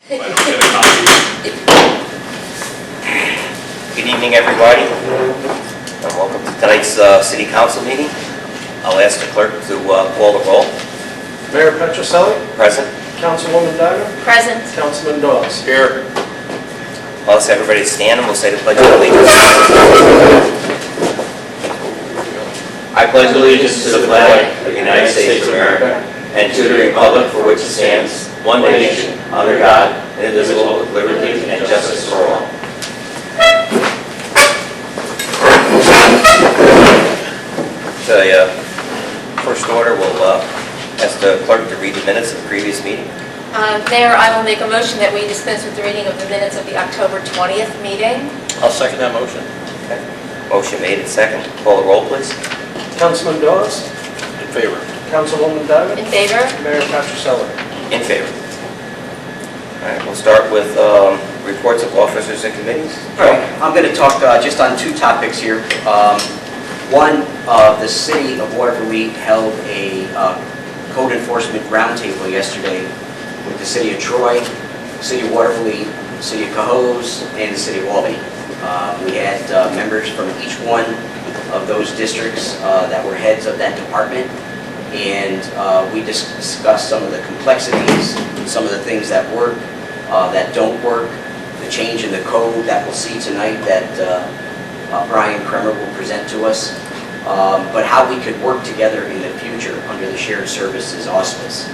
Good evening, everybody, and welcome to tonight's City Council meeting. I'll ask the clerk to call the roll. Mayor Petroselli. Present. Councilwoman Diamond. Present. Councilman Dawes. Here. I'll ask everybody to stand and we'll say the Pledge of Allegiance. I pledge allegiance to the flag of the United States of America and to the republic for which it stands, one nation, under God, indivisible, with liberty and justice for all. The first order, we'll ask the clerk to read the minutes of the previous meeting. Mayor, I will make a motion that we dispense with the reading of the minutes of the October 20th meeting. I'll second that motion. Okay. Motion made and second. Call the roll, please. Councilman Dawes. In favor. Councilwoman Diamond. In favor? Mayor Petroselli. In favor. All right, we'll start with reports of officers and committees. All right, I'm going to talk just on two topics here. One, the city of Watervliet held a code enforcement roundtable yesterday with the city of Troy, city of Watervliet, city of Cohoes, and the city of Albany. We had members from each one of those districts that were heads of that department, and we discussed some of the complexities, some of the things that work, that don't work, the change in the code that we'll see tonight that Brian Kremer will present to us, but how we could work together in the future under the shared services auspice.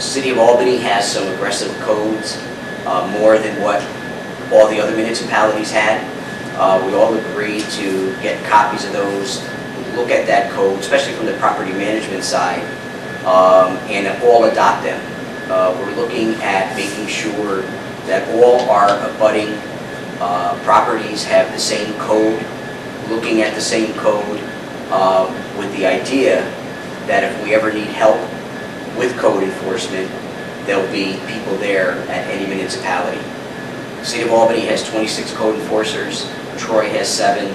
City of Albany has some aggressive codes, more than what all the other municipalities had. We all agreed to get copies of those, look at that code, especially from the property management side, and all adopt them. We're looking at making sure that all our abutting properties have the same code, looking at the same code, with the idea that if we ever need help with code enforcement, there'll be people there at any municipality. The City of Albany has 26 code enforcers, Troy has 7,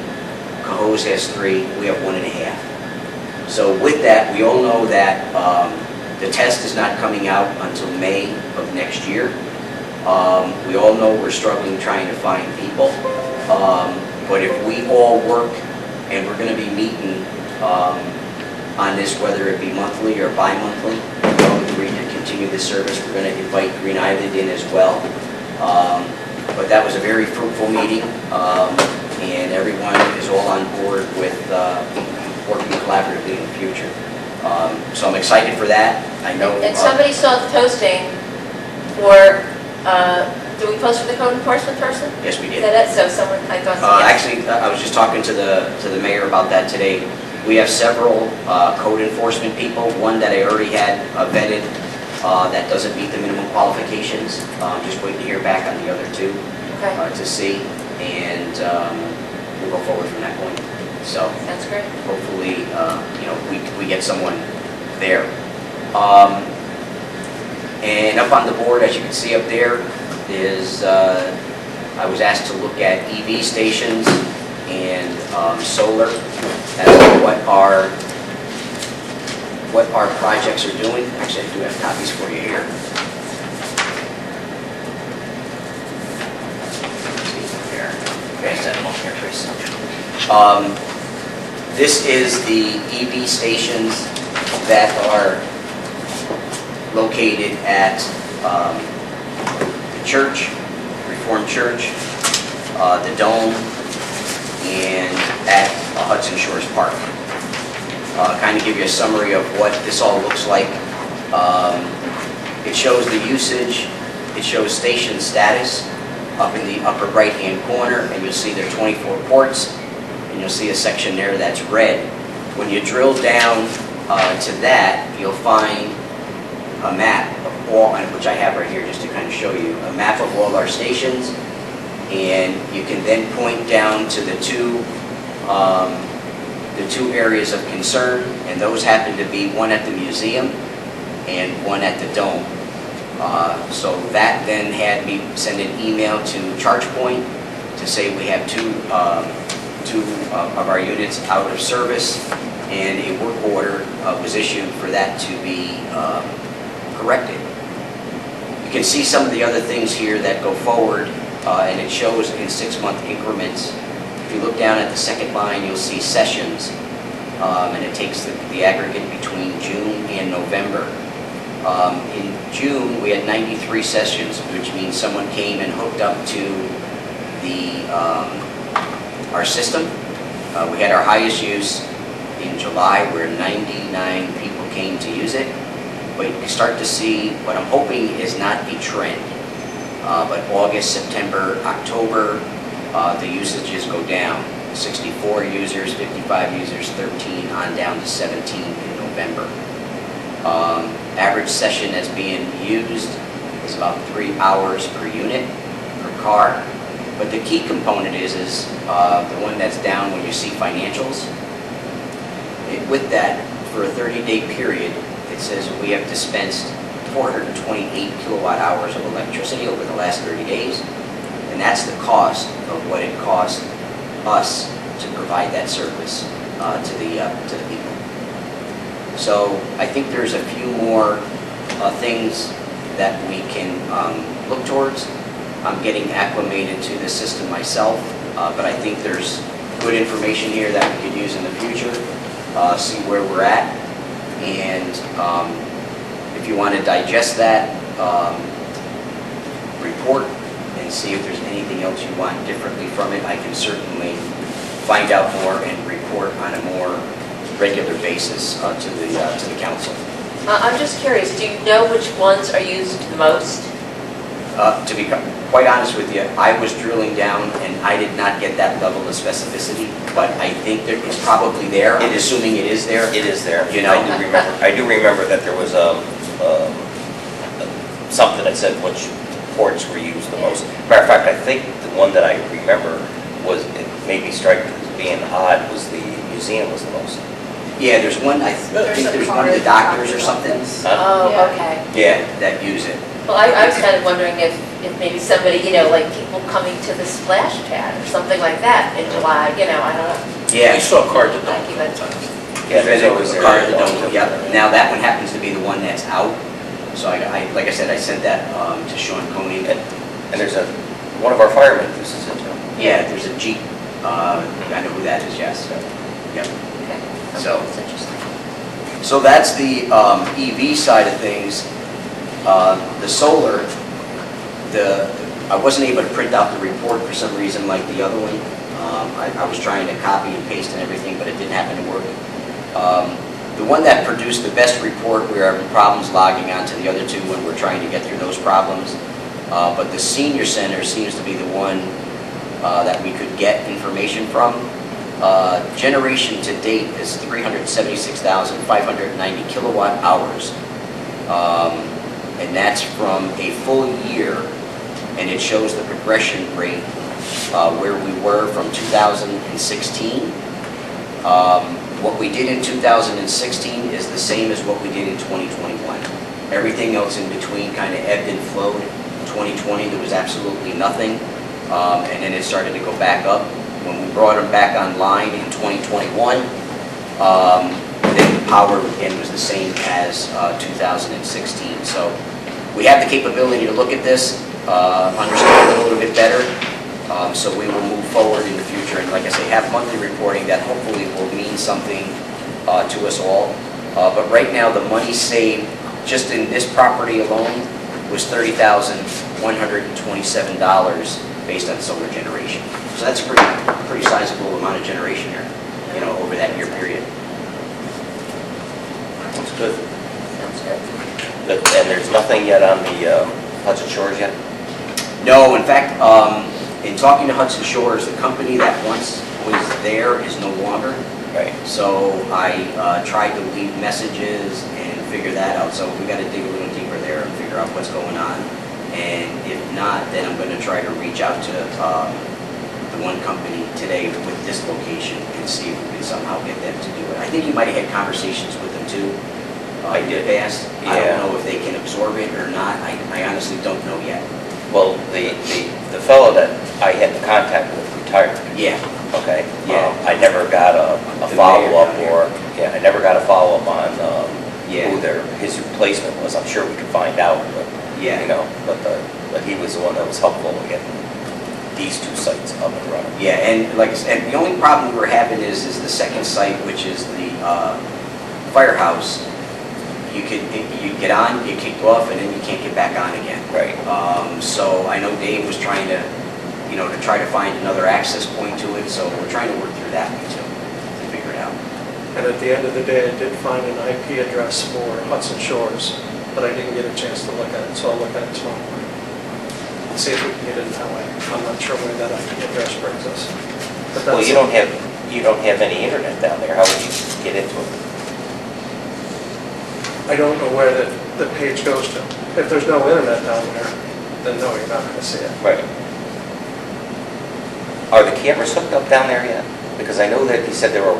Cohoes has 3, we have 1.5. So with that, we all know that the test is not coming out until May of next year. We all know we're struggling trying to find people, but if we all work, and we're going to be meeting on this, whether it be monthly or bi-monthly, we all agreed to continue this service. We're going to invite Green Island in as well. But that was a very fruitful meeting, and everyone is all on board with working collaboratively in the future. So I'm excited for that. I know. And somebody saw the posting for, did we post for the code enforcement person? Yes, we Is did. that it? So someone, I thought. Yes. Actually, I was just talking to the mayor about that today. We have several code enforcement people. One that I already had vetted that doesn't meet the minimum qualifications. Just waiting to hear back on the other two to see, and we'll go forward from that point. So that's great. hopefully, we get someone there. And up on the board, as you can see up there, is I was asked to look at EV stations and solar as to what our projects are doing. Actually, I do have copies for you here. There. Okay, set them up here, Chris. This is the EV stations that are located at the church, Reformed Church, the Dome, and at Hudson Shores Park. Kind of give you a summary of what this all looks like. It shows the usage, it shows station status up in the upper right-hand corner, and you'll see there are 24 ports, and you'll see a section there that's red. When you drill down to that, you'll find a map of all, which I have right here just to kind of show you, a map of all our stations, and you can then point down to the two areas of concern, and those happen to be one at the museum and one at the Dome. So that then had me send an email to ChargePoint to say we have two of our units out of service, and a work order was issued for that to be corrected. can see some of the other things here that go forward, and it shows in 6-month increments. If you look down at the second line, you'll see sessions, and it takes the aggregate between June and November. In June, we had 93 sessions, which means someone came and hooked up to our system. We had our highest use in July, where 99 people came to use it. But you start to see what I'm hoping is not a trend. But August, September, October, the usages go down. 64 users, 55 users, 13, on down to 17 in November. Average session as being used is about 3 hours per unit, per car. But the key component is the one that's down when you see financials. With that, for a 30-day period, it says we have dispensed 428 kilowatt hours of electricity over the last 30 days. And that's the cost of what it cost us to provide that service to the people. So I think there's a few more things that we can look towards. I'm getting acclimated to the system myself, but I think there's good information here that we could use in the future, see where we're at, and if you want to digest that report and see if there's anything else you want differently from it, I can certainly find out more and report on a more regular basis to the council. I'm just curious, do you know which ones are used the most? To be quite honest with you, I was drilling down and I did not get that level of specificity, but I think that it's probably there. I'm assuming it is there. It is there. You know. I do remember that there was something that said which ports were used the most. Matter of fact, I think the one that I remember was, it made me strike as being odd, was the museum was the most. Yeah, there's one, I think there's one of the doctors or something. Oh, Yeah. okay. Yeah, that use it. Well, I was kind of wondering if maybe somebody, like people coming to the splash pad or something like that in July, I don't know. Yeah. I saw cards at Thank you, Dunkin' that's- Yeah, there's always a there. card that don't, yeah. Now that one happens to be the one that's out. So I like I said, I sent that to Sean Coney. And there's one of our firemen uses it too. Yeah, there's a Jeep. I know who that is, yes. Yep. Okay. So- That's interesting. So that's the EV side of things. The solar, I wasn't able to print out the report for some reason like the other one. I was trying to copy and paste and everything, but it didn't happen to work. The one that produced the best report, we were having problems logging on to the other two when we're trying to get through those problems. But the senior center seems to be the one that we could get information from. Generation to date is 376,590 kilowatt hours. And that's from a full year, and it shows the progression rate where we were from 2016. What we did in 2016 is the same as what we did in 2021. Everything else in between kind of ebbed and flowed. 2020, there was absolutely nothing, and then it started to go back up. When we brought them back online in 2021, then the power again was the same as 2016. So we have the capability to look at this, understand it a little bit better, so we will move forward in the future, and like I say, have monthly reporting that hopefully will mean something to us all. But right now, the money saved just in this property alone was $30,127 based on solar generation. So that's a pretty sizable amount of generation here, over that year period. That's good. Sounds good. And there's nothing yet on the Hudson Shores yet? No, in fact, in talking to Hudson Shores, the company that once was there is no longer. Right. So I tried to leave messages and figure that out. So we got to dig a little deeper there and figure out what's going on. And if not, then I'm going to try to reach out to the one company today with this location and see if we can somehow get them to do it. I think you might have had conversations with them too. I did. In the past. I Yeah. don't know if they can absorb it or not. I honestly don't know yet. Well, the fellow that I had the contact with retired, Yeah. okay? Yeah. I never got a The follow-up mayor down I never got a follow-up on Yeah. who his replacement was. I'm sure we could find out, but Yeah. You know, but he was the one that was helpful in getting these two sites up and running. Yeah, and like I said, the only problem we're having is the second site, which is the firehouse. You get on, you kick off, and then you can't get back on again. Right. So I know Dave was trying to, to try to find another access point to it, so we're trying to work through that one too, to figure it out. And at the end of the day, I did find an IP address for Hudson Shores, but I didn't get a chance to look at it, so I'll look at it tomorrow morning. And see if we can get it that way. I'm not sure where that IP address brings us. But Well, that's- you don't have any internet down there. How would you get into it? I don't know where the page goes to. If there's no internet down there, then no, you're not going to see it. Right. Are the cameras hooked up down there yet? Because I know that he said they were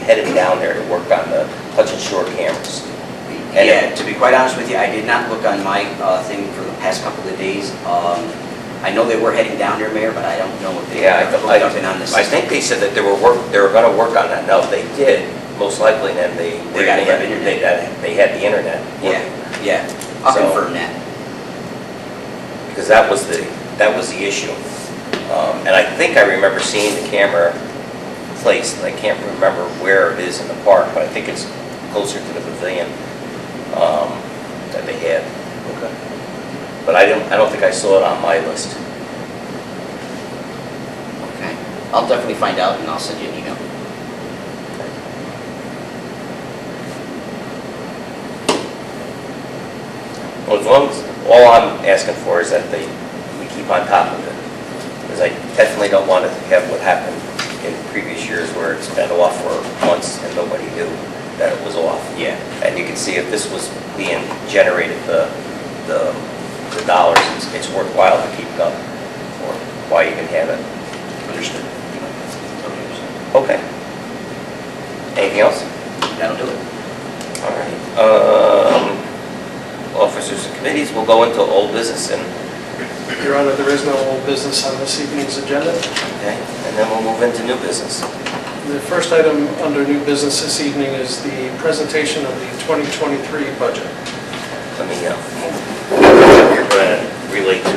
headed down there to work on the Hudson Shore cameras. And Yeah, to be quite honest with you, I did not look on my thing for the past couple of days. I know they were heading down there, Mayor, but I don't know if they Yeah, hooked up and on the I system. think they said that they were going to work on that. No, they did, most likely, and then they gotta have internet. They had the internet. Yeah, I'll So- confirm that. Because that was the issue. And I think I remember seeing the camera placed, and I can't remember where it is in the park, but I think it's closer to the pavilion that they had. Okay. But I don't think I saw it on my list. Okay, I'll definitely find out and I'll send you an email. Well, as long as, all I'm asking for is that we keep on top of it. Because I definitely don't want to have what happened in previous years where it's been off for months and nobody knew that it was off. Yeah. And you can see if this was being generated, the dollars, it's worthwhile to keep it up, or why you can have it. Understood. Okay. Anything else? That'll do it. All right. Officers and committees, will go into old business and, Your Honor, there is no old business on this evening's agenda. okay, and then we'll move into new business. The first item under new business this evening is the presentation of the 2023 budget. Let me, you're going to relate to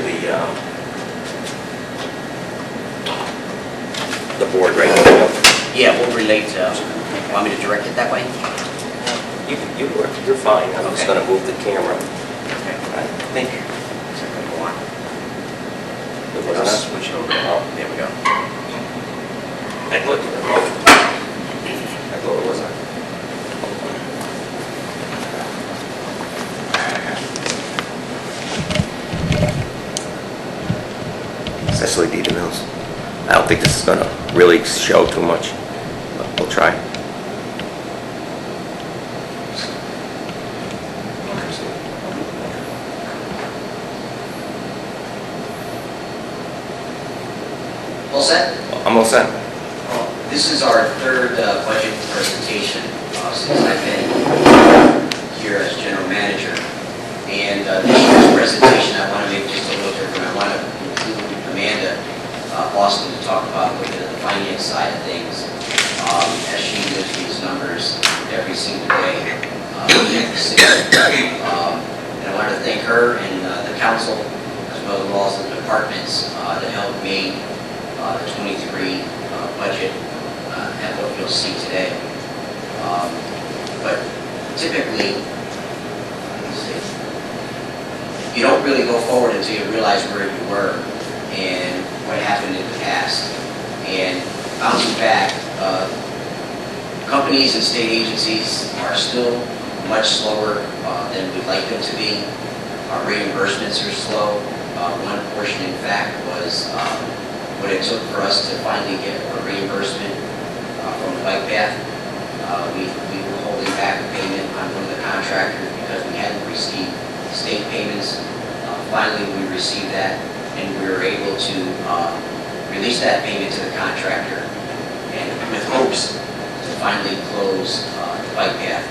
the board right now. Yeah, we'll relate, want me to direct it that way? You're fine, I'm just Okay. going to move the camera. Okay. I think So I'm gonna go on. it was I'll us. switch it over. There we go. I thought it was us. Cecily D. DeMills. I don't think this is going to really show too much, but we'll try. All set? I'm all set. This is our third budget presentation since I've been here as general manager. And this year's presentation, I want to make just a little different. I want to include Amanda Boston to talk about a little bit of the finance side of things, as she lives these numbers every single day. And I want to thank her and the council, as well as all the departments that helped me the 23 budget at what you'll see today. But typically, let's see, you don't really go forward until you realize where you were and what happened in the past. And bouncing back, companies and state agencies are still much slower than we'd like them to be. Our reimbursements are slow. One portion, in fact, was what it took for us to finally get a reimbursement from the bike path. We were holding back a payment on one of the contractors because we hadn't received state payments. Finally, we received that, and we were able to release that payment to the contractor, and with hopes to finally close the bike path.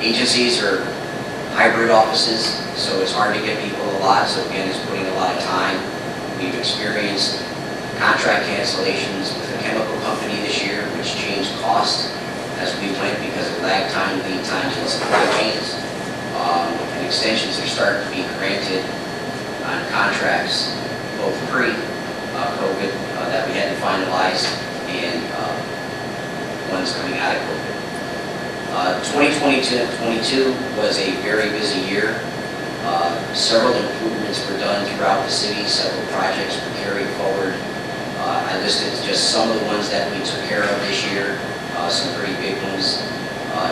Agencies are hybrid offices, so it's hard to get people a lot, so again, it's putting a lot of time. We've experienced contract cancellations with a chemical company this year, which changed costs as we went because of lag time, lead times, and supply chains. extensions are starting to be granted on contracts, both pre-COVID that we hadn't finalized and ones coming out of COVID. 2022 was a very busy year. Several improvements were done throughout the city, several projects were carried forward. I listed just some of the ones that we took care of this year, some pretty big ones.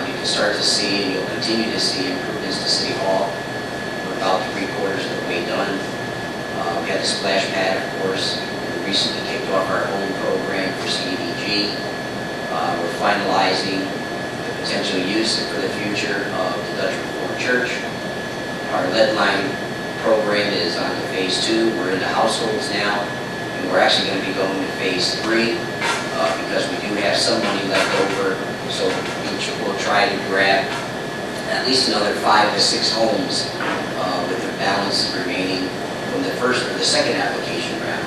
You can start to see, and you'll continue to see, improvements to City Hall. We're about 3/4 of the way done. We had the splash pad, of course. We recently kicked off our own program for CDBG. We're finalizing the potential use for the future of the Dutch Reformed Church. Our lead line program is on to phase 2. We're into households now, and we're actually going to be going to phase 3 because we do have some money left over. So each will try to grab at least another 5 to 6 homes with the balance remaining from the first or the second application round.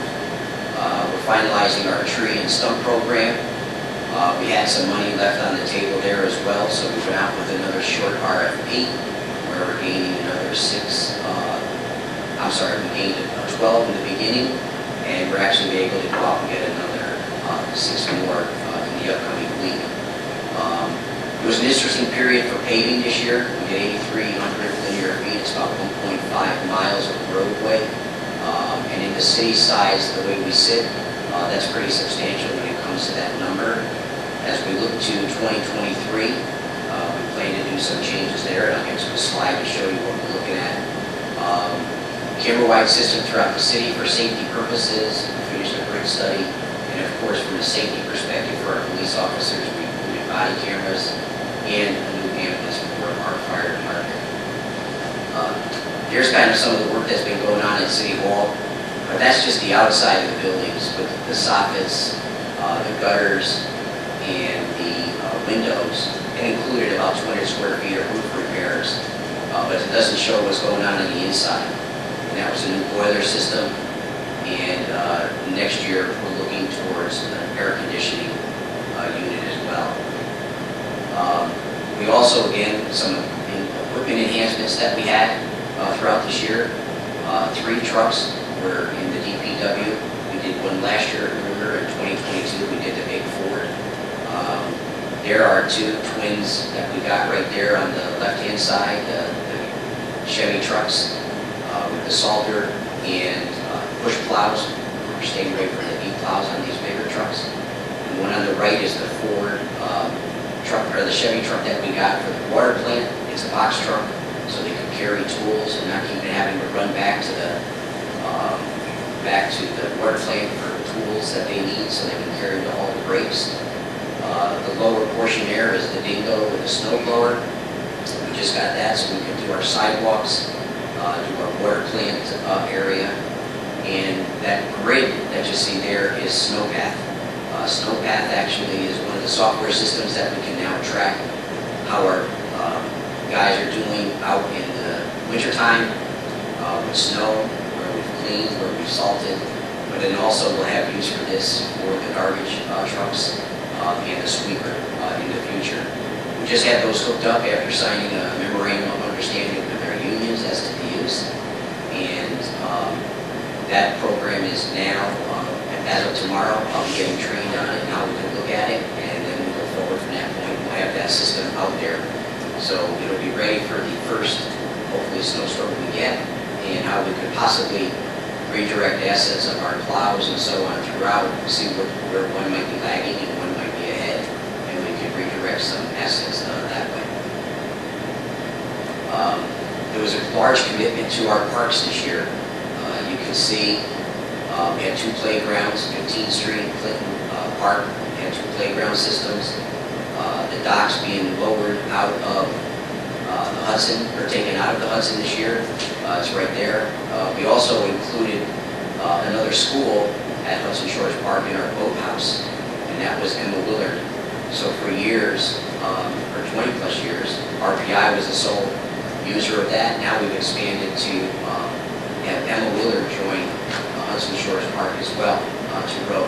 We're finalizing our tree and stump program. We had some money left on the table there as well, so we went out with another short RFP where we're gaining another 6. We gained 12 in the beginning, and we're actually able to go out and get another 6 more in the upcoming week. It was an interesting period for paving this year. We did 8,300 linear feet. It's about 1.5 miles of roadway. And in the city size, the way we sit, that's pretty substantial when it comes to that number. As we look to 2023, we plan to do some changes there, and I'll get to a slide to show you what we're looking at. Camera-wide system throughout the city for safety purposes. We finished a bridge study, and of course, from a safety perspective for our police officers, we included body cameras and a new ambulance for our fire department. Here's kind of some of the work that's been going on at City Hall, but that's just the outside of the buildings with the soffits, the gutters, and the windows. It included about 200 square feet of roof repairs, but it doesn't show what's going on the inside. And that was a new boiler system, and next year we're looking towards an air conditioning unit as well. We also, again, some equipment enhancements that we had throughout this year. 3 trucks were in the DPW. We did one last year, remember, in 2022, we did the big Ford. There are 2 twins that we got right there on the left-hand side, the Chevy trucks with the Salter and push plows. We're staying away from the E-plows on these bigger trucks. And one on the right is the Ford truck, or the Chevy truck that we got for the water plant. It's a box truck, so they can carry tools and not keep having to run back to the water plant for tools that they need, so they can carry to all the breaks. The lower portion there is the dingo with the snow blower. We just got that so we can do our sidewalks, do our water plant area. And that grid that you see there is Snowpath. Snowpath actually is one of the software systems that we can now track how our guys are doing out in the wintertime with snow, where we've cleaned, where we've salted. But then also we'll have use for this for the garbage trucks and the sweeper in the future. We just had those hooked up after signing a memorandum of understanding with our unions as to the use. And that program is now, as of tomorrow, I'll be getting trained on it and how we can look at it. And then we go forward from that point. We'll have that system out there. So it'll be ready for the first, hopefully, snowstorm we get, and how we could possibly redirect assets of our plows and so on throughout, see where one might be lagging and one might be ahead, and we could redirect some assets that way. There was a large commitment to our parks this year. You can see we had 2 playgrounds, 15th Street, Clinton Park, we had 2 playground systems. The docks being lowered out of the Hudson, or taken out of the Hudson this year. It's right there. We also included another school at Hudson Shores Park in our boathouse, and that was Emma Willard. So for years, for 20 plus years, RPI was the sole user of that. Now we've expanded to have Emma Willard join Hudson Shores Park as well to row.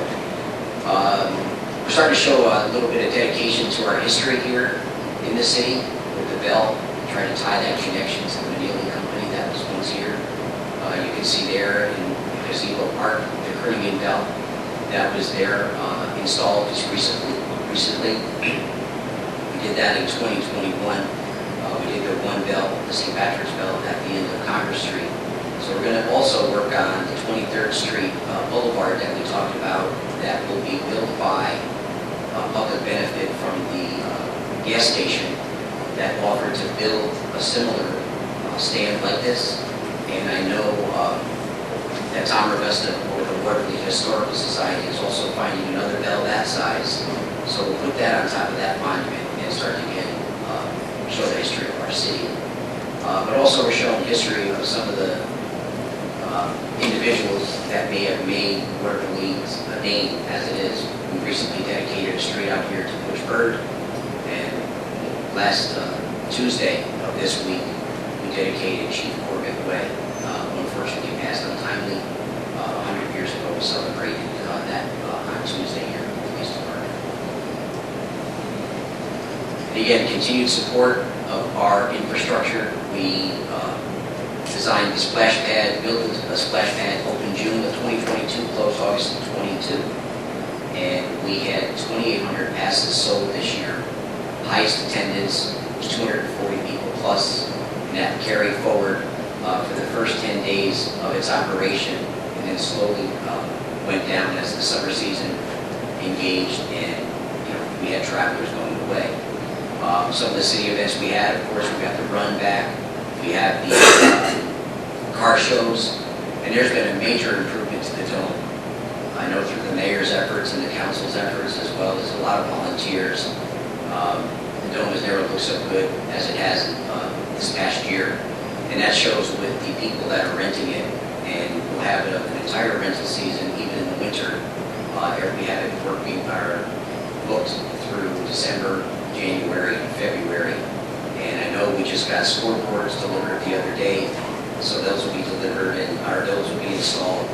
We're starting to show a little bit of dedication to our history here in the city with the bell try to tie that connection to the Neely company that was once here. You can see there in Gazebo Park, the Caribbean bell that was there installed just recently. We did that in 2021. We did the one bell, the St. Patrick's bell at the end of Congress Street. So we're going to also work on the 23rd Street Boulevard that we talked about that will be built by public benefit from the gas station that offered to build a similar stand like this. And I know that Tom Revesta over the Watervliet Historical Society is also finding another bell that size. So we'll put that on top of that monument and start to get show the history of our city. But also we're showing history of some of the individuals that may have made Watervliet a name as it is. We recently dedicated a street out here to Butch Bird, and last Tuesday of this week we dedicated Chief Corbett Way, who unfortunately passed untimely 100 years ago. We celebrated that on Tuesday here at the police department. And again, continued support of our infrastructure. We designed the splash pad, built a splash pad, opened June of 2022, closed August of 22. And we had 2,800 passes sold this year. Highest attendance was 240 people plus, and that carried forward for the first 10 days of its operation, and then slowly went down as the summer season engaged, and we had travelers going away. Some of the city events we had, of course, we got the run back, we have the car shows, and there's been a major improvement to the dome. I know through the mayor's efforts and the council's efforts, as well as a lot of volunteers, the dome has never looked so good as it has this past year. And that shows with the people that are renting it, and we'll have an entire rental season, even in the winter. We have it working, booked through December, January, and February. And I know we just got scoreboards delivered the other day, so those will be delivered and those will be installed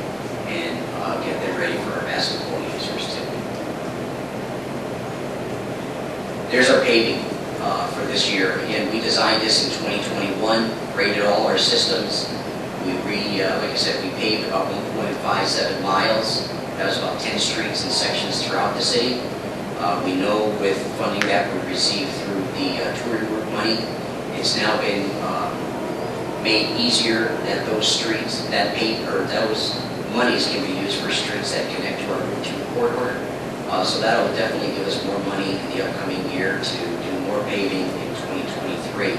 and get them ready for our basketball users too. There's our paving for this year. Again, we designed this in 2021, rated all our systems. Like I said, we paved about 1.57 miles. That was about 10 streets and sections throughout the city. We know with funding that we received through the touring work money, it's now been made easier that those streets, those monies can be used for streets that connect to our Route 2 corridor. So that'll definitely give us more money in the upcoming year to do more paving in 2023.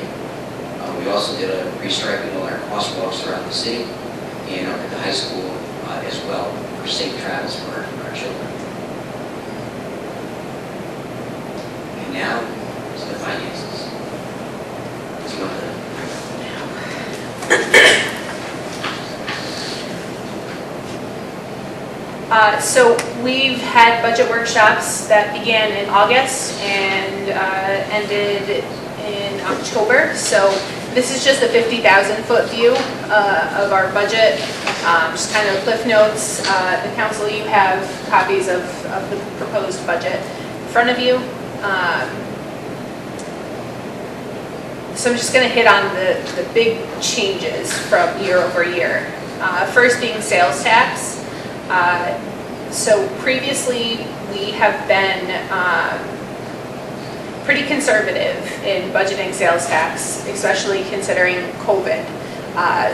We also did a restriping of our crosswalks throughout the city and up at the high school as well for safe travels for our children. And now, to the finances. Let's go ahead. So we've had budget workshops that began in August and ended in October. So this is just a 50,000 foot view of our budget, just kind of cliff notes. The council, you have copies of the proposed budget in front of you. So I'm just going to hit on the big changes from year over year. First being sales tax. So previously we have been pretty conservative in budgeting sales tax, especially considering COVID.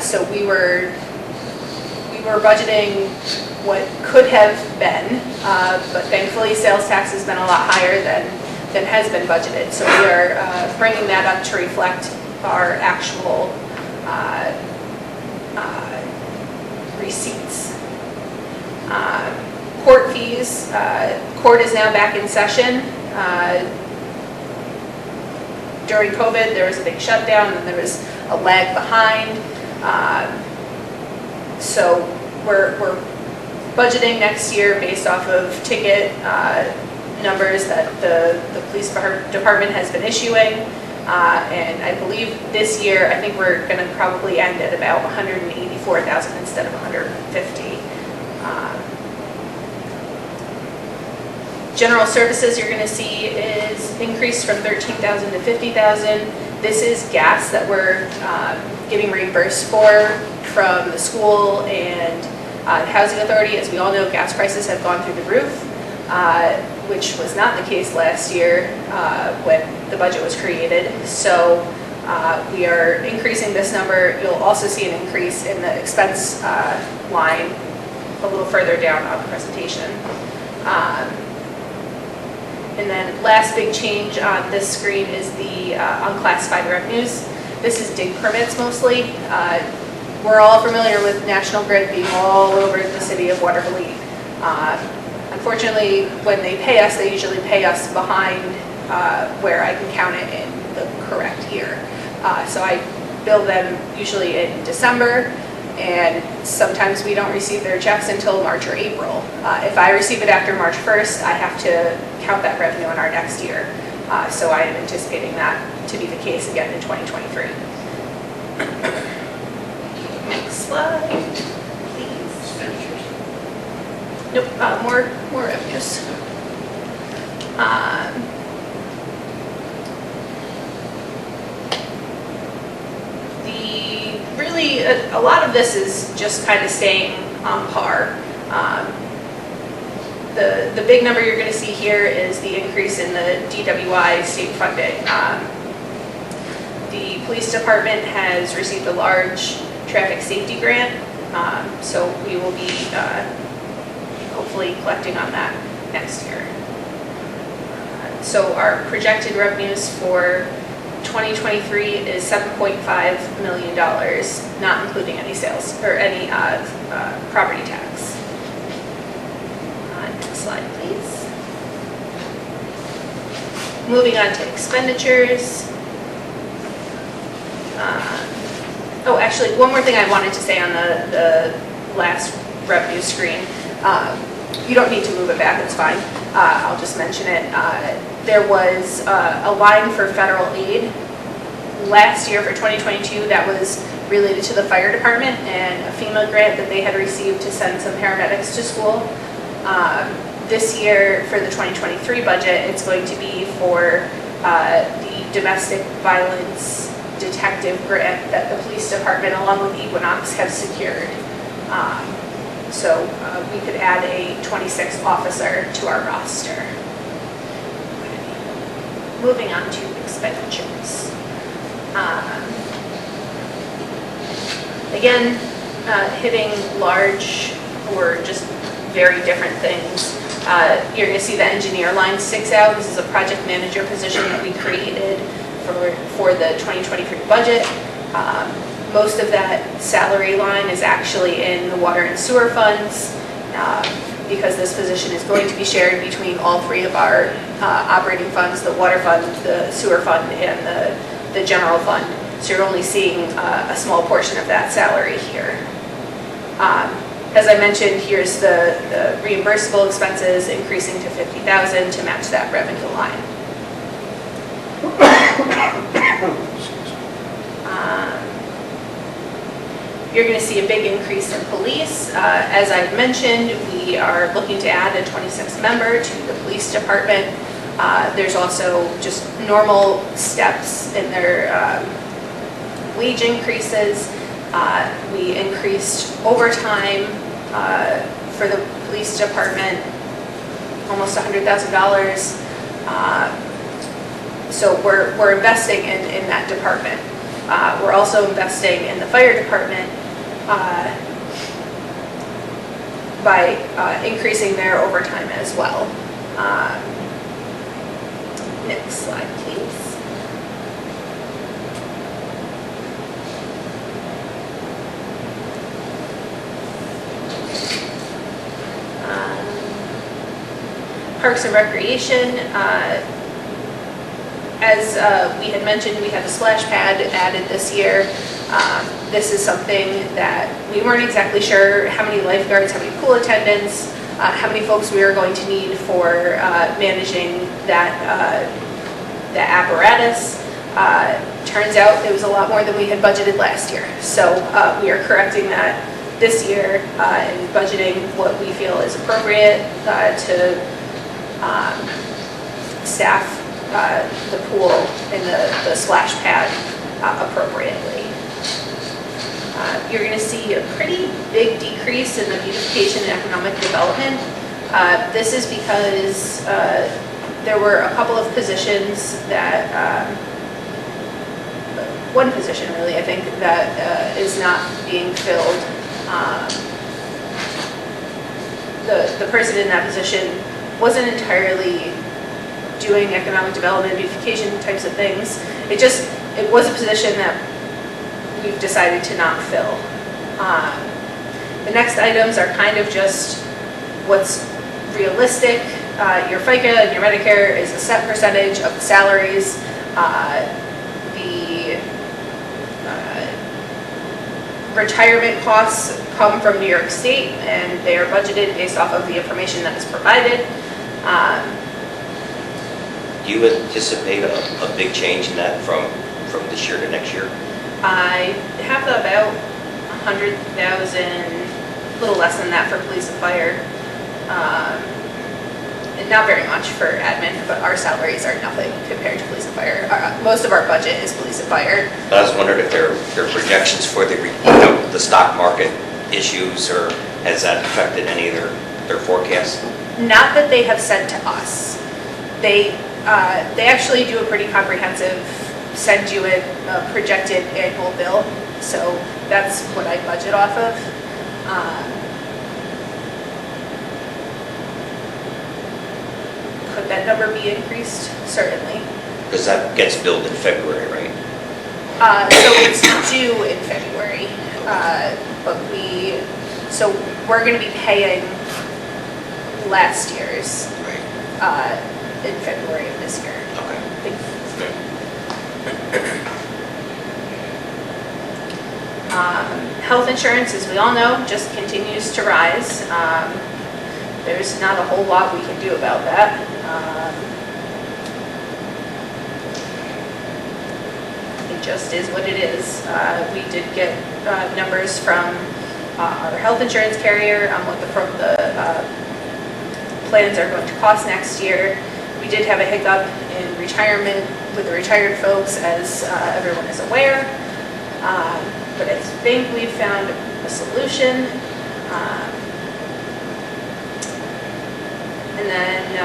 So we were budgeting what could have been, but thankfully sales tax has been a lot higher than has been budgeted. So we are bringing that up to reflect our actual receipts. Court fees. Court is now back in session. During COVID, there was a big shutdown and there was a lag behind. So we're budgeting next year based off of ticket numbers that the police department has been issuing. And I believe this year, I think we're going to probably end at about 184,000 instead of 150. General services you're going to see is increased from 13,000 to 50,000. This is gas that we're getting reimbursed for from the school and the Housing Authority. As we all know, gas prices have gone through the roof, which was not the case last year when the budget was created. So we are increasing this number. You'll also see an increase in the expense line a little further down on the presentation. And then last big change on this screen is the unclassified revenues. This is dig permits mostly. We're all familiar with National Grid being all over the city of Watervliet. Unfortunately, when they pay us, they usually pay us behind where I can count it in the correct year. So I bill them usually in December, and sometimes we don't receive their checks until March or April. If I receive it after March 1st, I have to count that revenue in our next year. So I am anticipating that to be the case again in 2023. Next slide, please. Nope, more revenues. Really, a lot of this is just kind of staying on par. The big number you're going to see here is the increase in the DWI state funding. The police department has received a large traffic safety grant, so we will be hopefully collecting on that next year. So our projected revenues for 2023 is $7.5 million, not including any sales or any property tax. Next slide, please. Moving on to expenditures. Oh, actually, one more thing I wanted to say on the last revenue screen. You don't need to move it back, it's fine. I'll just mention it. There was a line for federal aid last year for 2022 that was related to the fire department and a FEMA grant that they had received to send some paramedics to school. This year for the 2023 budget, it's going to be for the domestic violence detective grant that the police department along with Equinox have secured. So we could add a 26th officer to our roster. Moving on to expenditures. Again, hitting large or just very different things. You're going to see the engineer line sticks out. This is a project manager position that we created for the 2023 budget. Most of that salary line is actually in the water and sewer funds because this position is going to be shared between all three of our operating funds, the water fund, the sewer fund, and the general fund. So you're only seeing a small portion of that salary here. As I mentioned, here's the reimbursable expenses increasing to $50,000 to match that revenue line. You're going to see a big increase in police. As I've mentioned, we are looking to add a 26th member to the police department. There's also just normal steps in their wage increases. We increased overtime for the police department almost $100,000. So we're investing in that department. We're also investing in the fire department by increasing their overtime as well. Next slide, please. Parks and Recreation. As we had mentioned, we had a splash pad added this year. This is something that we weren't exactly sure how many lifeguards, how many pool attendants, how many folks we were going to need for managing that apparatus. Turns out it was a lot more than we had budgeted last year. So we are correcting that this year and budgeting what we feel is appropriate to staff the pool and the splash pad appropriately. You're going to see a pretty big decrease in the beautification and economic development. This is because there were a couple of positions that, one position really, I think, that is not being filled. The person in that position wasn't entirely doing economic development, beautification types of things. It was a position that we've decided to not fill. The next items are kind of just what's realistic. Your FICA and your Medicare is a set percentage of the salaries. The retirement costs come from New York State, and they are budgeted based off of the information that is provided. Do you anticipate a big change in that from this year to next year? I have about 100,000, a little less than that for police and fire. And not very much for admin, but our salaries are nothing compared to police and fire. Most of our budget is police and fire. I was wondering if there are projections for the stock market issues, or has that affected any of their forecasts? Not that they have sent to us. They actually do a pretty comprehensive, send you a projected annual bill. So that's what I budget off of. Could that number be increased? Certainly. Because that gets billed in February, right? So it's due in February, but we're going to be paying last year's Right. In February of this year. Okay. Health insurance, as we all know, just continues to rise. There's not a whole lot we can do about that. It just is what it is. We did get numbers from our health insurance carrier on what the plans are going to cost next year. We did have a hiccup in retirement with the retired folks, as everyone is aware. But I think we've found a solution. And then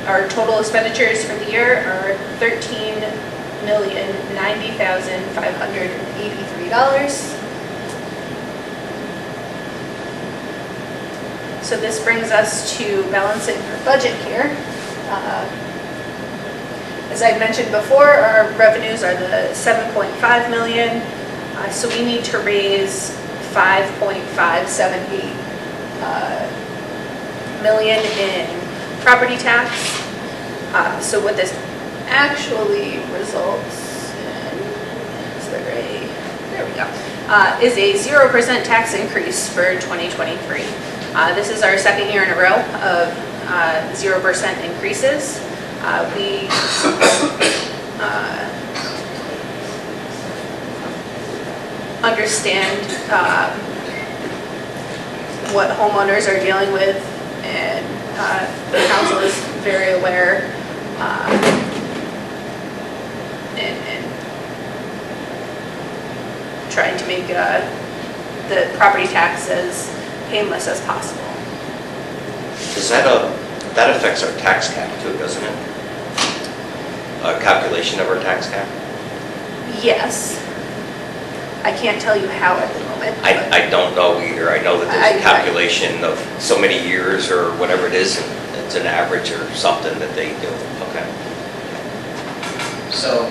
our total expenditures for the year are $13,090,583. So this brings us to balancing our budget here. As I mentioned before, our revenues are the 7.5 million. So we need to raise 5.578 million in property tax. So what this actually results in, there we go, is a 0% tax increase for 2023. This is our second year in a row of 0% increases. We understand what homeowners are dealing with, and the council is very aware and trying to make the property tax as painless as possible. Does that affects our tax cap too, doesn't it? Calculation of our tax cap? Yes. I can't tell you how at the moment. I don't know either. I know that there's a calculation of so many years or whatever it is, and it's an average or something that they do. Okay. So,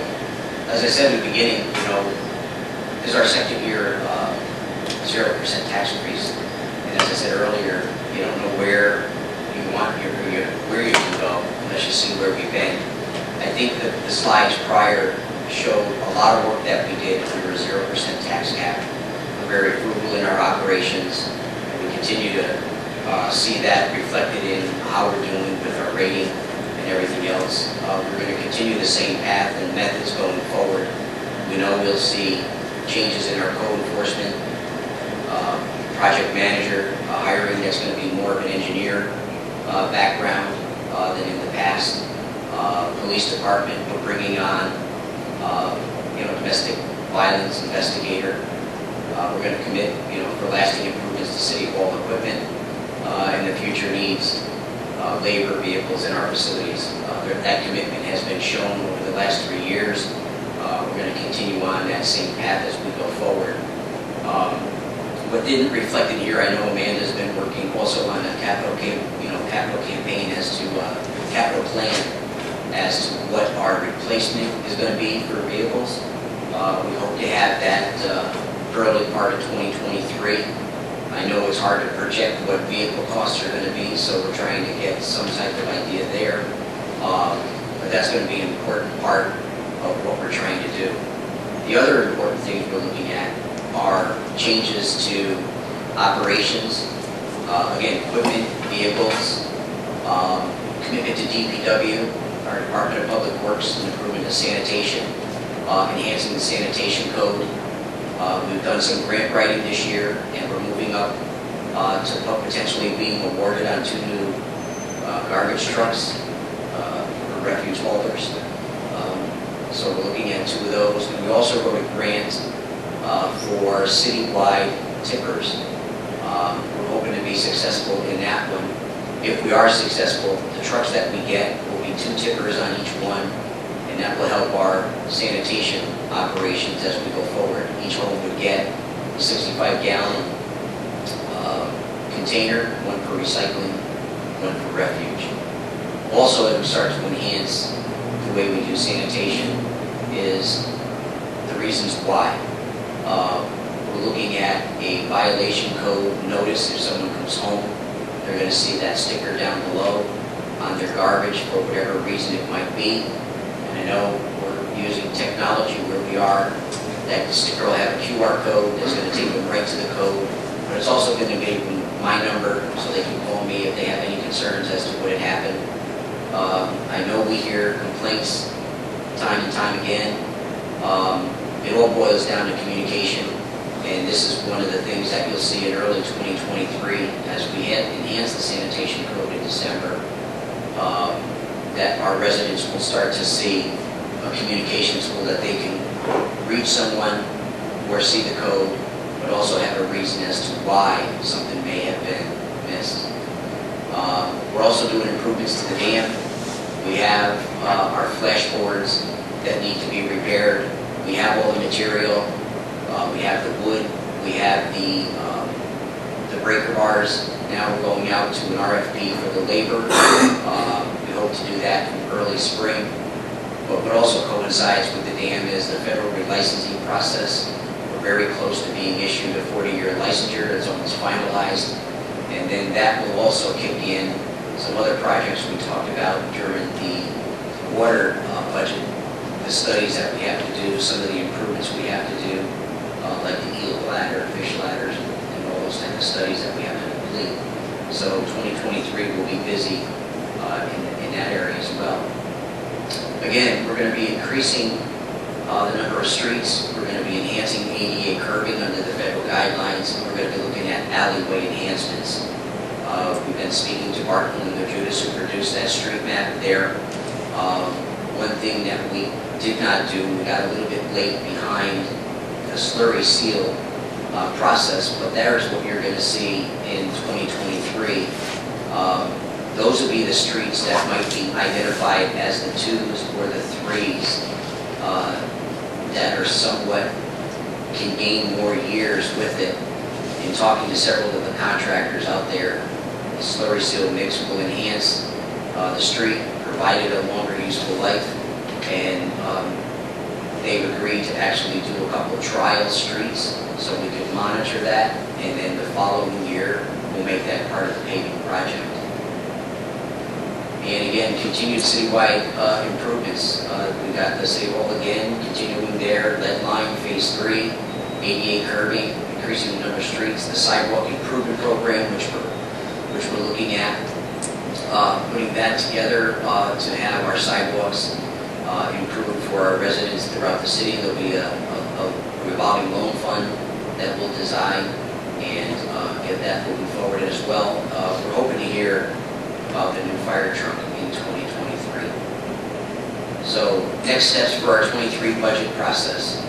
as I said in the beginning, this is our second year 0% tax increase. And as I said earlier, you don't know where you can go unless you see where we've been. I think that the slides prior showed a lot of work that we did under a 0% tax cap. We're very frugal in our operations, and we continue to see that reflected in how we're doing with our rating and everything else. We're going to continue the same path and methods going forward. We know we'll see changes in our code enforcement, project manager hiring that's going to be more of an engineer background than in the past. Police department, we're bringing on, domestic violence investigator. We're going to commit, for lasting improvements to City Hall equipment and the future needs, labor, vehicles in our facilities. That commitment has been shown over the last 3 years. We're going to continue on that same path as we go forward. What didn't reflect in here, I know Amanda's been working also on a capital campaign as to capital plan as to what our replacement is going to be for vehicles. We hope to have that early part of 2023. I know it's hard to project what vehicle costs are going to be, so we're trying to get some type of idea there. But that's going to be an important part of what we're trying to do. The other important things we're looking at are changes to operations, again, equipment, vehicles, commitment to DPW, our Department of Public Works, and improvement of sanitation, enhancing the sanitation code. We've done some grant writing this year, and we're moving up to potentially being awarded on 2 new garbage trucks for refuge haulers. So we're looking at 2 of those. And we also wrote a grant for citywide tippers. We're hoping to be successful in that one. If we are successful, the trucks that we get will be 2 tippers on each one, and that will help our sanitation operations as we go forward. Each home would get a 65-gallon container, 1 for recycling, 1 for refuge. Also, as we start to enhance the way we do sanitation is the reasons why. We're looking at a violation code notice. If someone comes home, they're going to see that sticker down below on their garbage for whatever reason it might be. And I know we're using technology where we are. That sticker will have a QR code that's going to take them right to the code. But it's also going to give them my number so they can call me if they have any concerns as to what had happened. I know we hear complaints time and time again. It all boils down to communication, and this is one of the things that you'll see in early 2023 as we enhance the sanitation code in December, that our residents will start to see a communication tool that they can reach someone or see the code, but also have a reason as to why something may have been missed. We're also doing improvements to the dam. We have our flashboards that need to be repaired. We have all the material. We have the wood. We have the breaker bars. Now we're going out to an RFP for the labor. We hope to do that in early spring. But what also coincides with the dam is the federal relicensing process. We're very close to being issued a 40-year licensure. It's almost finalized. And then that will also kick in some other projects we talked about during the water budget. The studies that we have to do, some of the improvements we have to do, like the eel ladder, fish ladders, and all those types of studies that we have to complete. So 2023 will be busy in that area as well. Again, we're going to be increasing the number of streets. We're going to be enhancing ADA curbing under the federal guidelines. We're going to be looking at alleyway enhancements. We've been speaking to Martin and the Judas who produced that street map there. One thing that we did not do, we got a little bit late behind the slurry seal process, but there's what you're going to see in 2023. Those will be the streets that might be identified as the 2s or the 3s that are somewhat, can gain more years with it. In talking to several of the contractors out there, the slurry seal mix will enhance the street, provided a longer useful life, and they've agreed to actually do a couple trial streets so we can monitor that, and then the following year we'll make that part of the paving project. And again, continued citywide improvements. We got the City Hall again, continuing there, lead line, phase 3, ADA curbing, increasing the number of streets, the sidewalk improvement program, which we're looking at, putting that together to have our sidewalks improved for our residents throughout the city. There'll be a revolving loan fund that we'll design and get that moving forward as well. We're hoping to hear about the new fire truck in 2023. So next steps for our 23 budget process.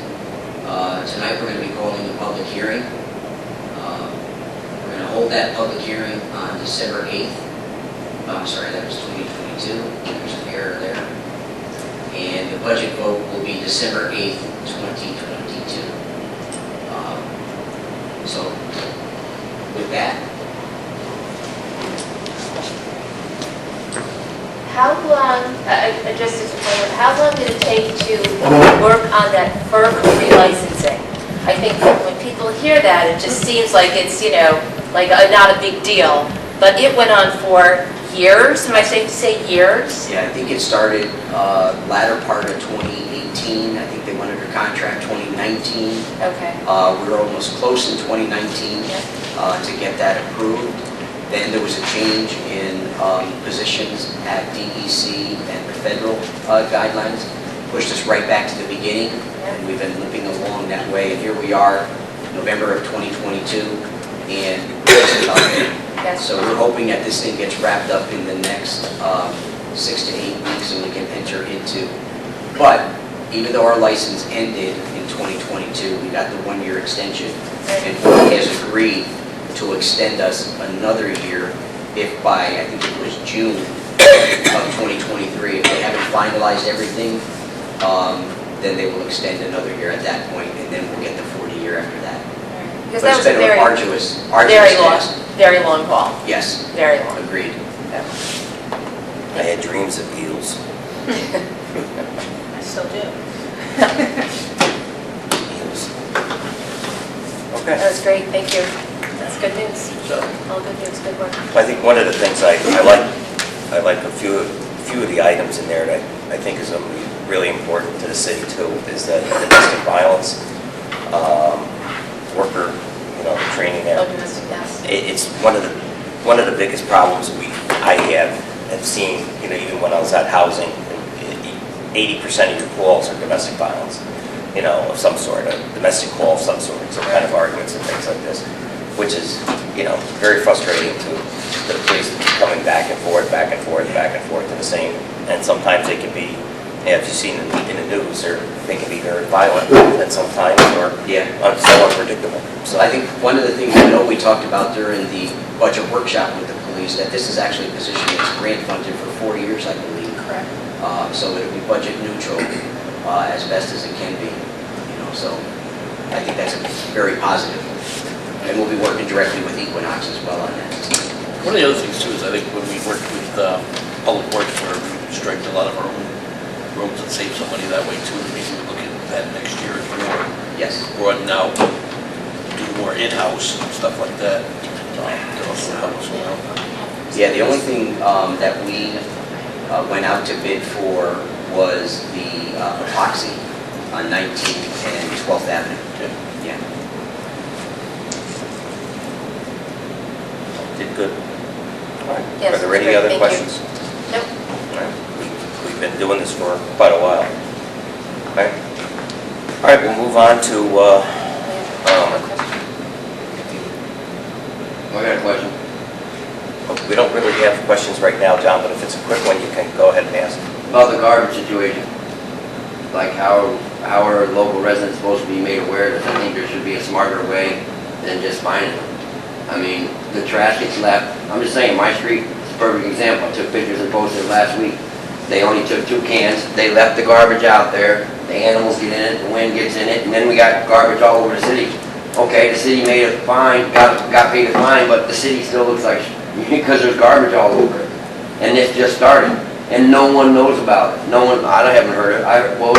Tonight we're going to be calling the public hearing. We're going to hold that public hearing on December 8th. Oh, I'm sorry, that was 2022. There's an error there. And the budget vote will be December 8th, 2022. So with that, How long, just as a point, how long did it take to work on that FERC relicensing? I think that when people hear that, it just seems like it's, like not a big deal. But it went on for years, am I safe to say years? yeah, I think it started latter part of 2018. I think they went under contract 2019. Okay. We were almost close in 2019 to get that approved. Then there was a change in positions at DEC and the federal guidelines, pushed us right back to the beginning, and we've been limping along that way. And here we are, November of 2022, and we're just about there. Yes. So we're hoping that this thing gets wrapped up in the next 6 to 8 weeks, and we can enter into. But even though our license ended in 2022, we got the 1-year extension, and FERC has agreed to extend us another year if by, I think it was June of 2023, if they haven't finalized everything, then they will extend another year at that point, and then we'll get the 40-year after that. Because But that it's was a been very, an arduous very long, task. very long haul, Yes, very long. agreed. I had dreams of eels. I still do. Eels. That Okay. was great, thank you. That's good news. All good news, good work. I think one of the things I like a few of the items in there that I think is really important to the city too, is the domestic violence worker, training there. Oh, domestic, yes. It's one of the biggest problems I have seen, even when I was at housing, 80% of your calls are domestic violence, of some sort, a domestic call of some sort, some kind of arguments and things like this, which is, very frustrating to the police to keep coming back and forth to the same, and sometimes they can be, if you've seen in the news, they can be very violent at some times, or so unpredictable. So I think one of the things we talked about during the budget workshop with the police, that this is actually a position that's grant funded for 4 years, I believe. Correct. So it'll be budget neutral as best as it can be. So I think that's very positive. And we'll be working directly with Equinox as well on that. One of the other things too is I think when we worked with Public Works, where we striped a lot of our own roads and saved some money that way too, maybe we look at that next year if we were Yes. broaden out, do more in-house and stuff like that. To also help us out. Yeah, the only thing that we went out to bid for was the epoxy on 19th and 12th Avenue. Yeah. Did good. All right. Yes, Are there any great, other thank you. questions? Nope. All right. We've been doing this for quite a while. Okay. All right, we'll move on to, I got a question. we don't really have questions right now, John, but if it's a quick one, you can go ahead and ask. About the garbage situation. Like how are local residents supposed to be made aware that I think there should be a smarter way than just finding them? I mean, the trash gets left. I'm just saying, my street is a perfect example. I took pictures and posted it last week. They only took 2 cans. They left the garbage out there. The animals get in it, the wind gets in it, and then we got garbage all over the city. Okay, the city made a fine, got paid a fine, but the city still looks like, because there's garbage all over it. And this just started, and no one knows about it. I haven't heard it. Well,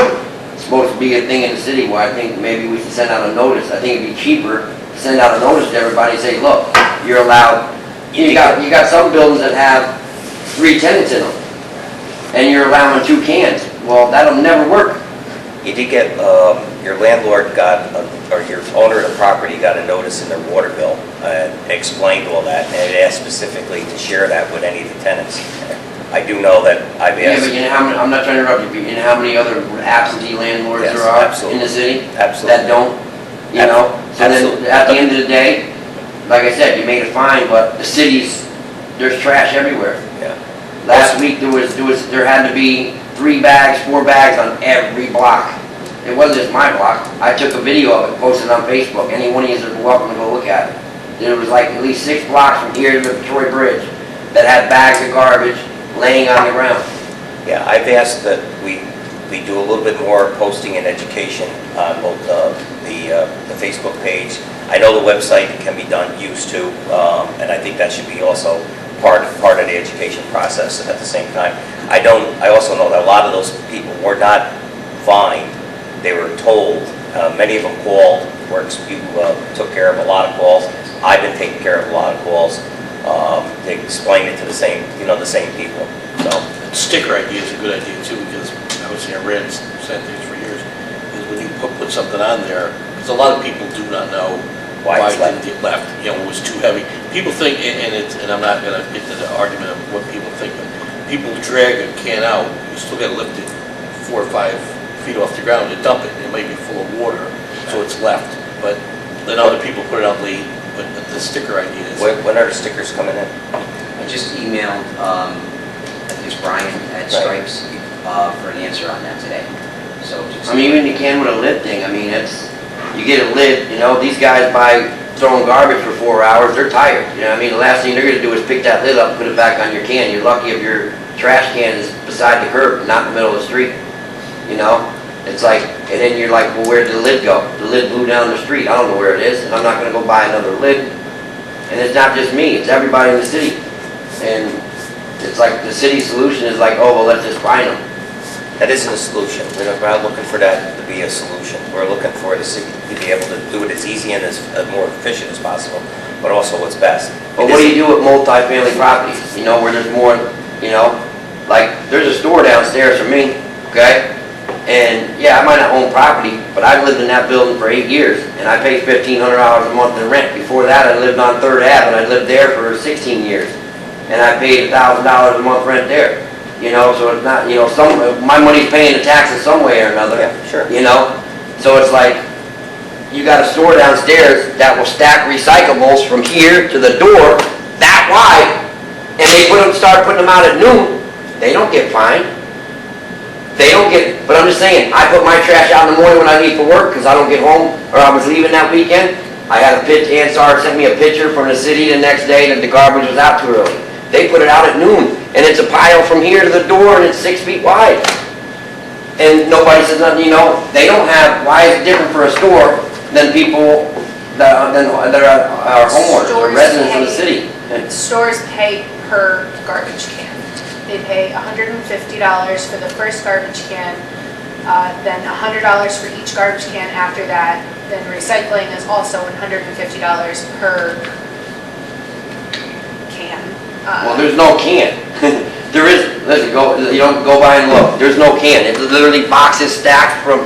it's supposed to be a thing in the city, well, I think maybe we should send out a notice. I think it'd be cheaper to send out a notice to everybody and say, look, you're allowed, you got some buildings that have 3 tenants in them, and you're allowing 2 cans. Well, that'll never work. You did get, your landlord got, or your owner of the property got a notice in their water bill, and explained all that, and it asked specifically to share that with any of the tenants. I do know that I've Yeah, asked. but you know how many, I'm not trying to interrupt you, but you know how many other absentee landlords Yes, there are absolutely. in the city? Absolutely. That don't, you know? So then, Absolutely. at the end of the day, like I said, you made a fine, but the cities, there's trash everywhere. Yeah. Last week, there had to be 3 bags, 4 bags on every block. It wasn't just my block. I took a video of it, posted it on Facebook. Any one of you is welcome to go look at it. There was like at least 6 blocks from here to the Troy Bridge that had bags of garbage laying on the ground. Yeah, I've asked that we do a little bit more posting and education on both the Facebook page. I know the website can be used too, and I think that should be also part of the education process at the same time. I also know that a lot of those people were not fined. They were told, many of them called, you took care of a lot of calls. I've been taking care of a lot of calls. They explain it to the same people, so. Sticker idea is a good idea too, because obviously I read said things for years, is when you put something on there, because a lot of people do not know why it didn't get left, it was too heavy. People think, and I'm not gonna get to the argument of what people think, but people drag a can out, you still gotta lift it 4 or 5 feet off the ground to dump it, and it might be full of water, so it's left. But then other people put it out late, but the sticker idea is. When are the stickers coming in? I just emailed, I think it's Brian at Stripes, for an answer on that today. So just. I mean, even you can with a lid thing, I mean, you get a lid, these guys by throwing garbage for 4 hours, they're tired, I mean, the last thing they're gonna do is pick that lid up, put it back on your can. You're lucky if your trash can is beside the curb, not in the middle of the street, It's like, and then you're like, well, where did the lid go? The lid blew down the street, I don't know where it is, and I'm not gonna go buy another lid. And it's not just me, it's everybody in the city. And it's like the city solution is like, oh, well, let's just find them. That isn't a solution. We're not looking for that to be a solution. We're looking for the city to be able to do it as easy and as more efficient as possible, but also what's best. But what do you do with multi-family properties, where there's more, like, there's a store downstairs from me, okay? And, yeah, I might not own property, but I've lived in that building for 8 years, and I pay $1,500 a month in rent. Before that, I lived on 3rd Ave, and I lived there for 16 years, and I paid $1,000 a month rent there. So it's not, my money's paying the taxes some way or another. Yeah, sure. So it's like, you got a store downstairs that will stack recyclables from here to the door that wide, and they start putting them out at noon. They don't get fined. But I'm just saying, I put my trash out in the morning when I leave for work because I don't get home, or I was leaving that weekend. I had Ansar sent me a picture from the city the next day that the garbage was out too early. They put it out at noon, and it's a pile from here to the door, and it's 6 feet wide. And nobody says nothing, they don't have, why is it different for a store than people that are homeowners, or residents of the city? Stores pay per garbage can. They pay $150 for the first garbage can, then $100 for each garbage can after that. Then recycling is also $150 per can. Well, there's no can. There is, listen, go by and look. There's no can. It's literally boxes stacked from,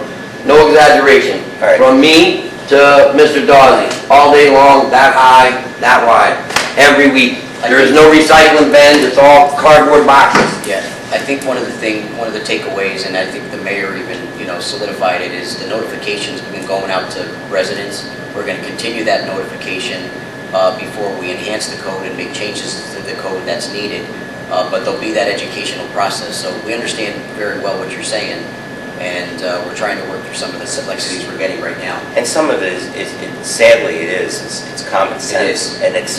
no exaggeration, Right. from me to Mr. Dawsey, all day long, that high, that wide, every week. There is no recycling bins, it's all cardboard boxes. Yeah, I think one of the takeaways, and I think the mayor even, solidified it, is the notifications have been going out to residents. We're going to continue that notification before we enhance the code and make changes to the code that's needed. But there'll be that educational process. So we understand very well what you're saying, and we're trying to work through some of the complexities we're getting right now. And some of it is it's common sense. It is. And it's,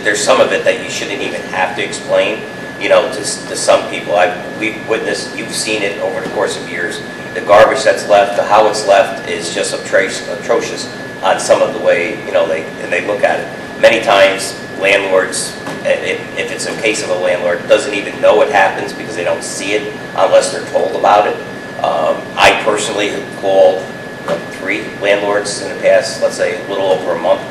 there's some of it that you shouldn't even have to explain, to some people. We've witnessed, you've seen it over the course of years. The garbage that's left, how it's left is just atrocious on some of the way, they look at it. Many times, landlords, if it's a case of a landlord, doesn't even know it happens because they don't see it unless they're told about it. I personally have called 3 landlords in the past, let's say a little over a month,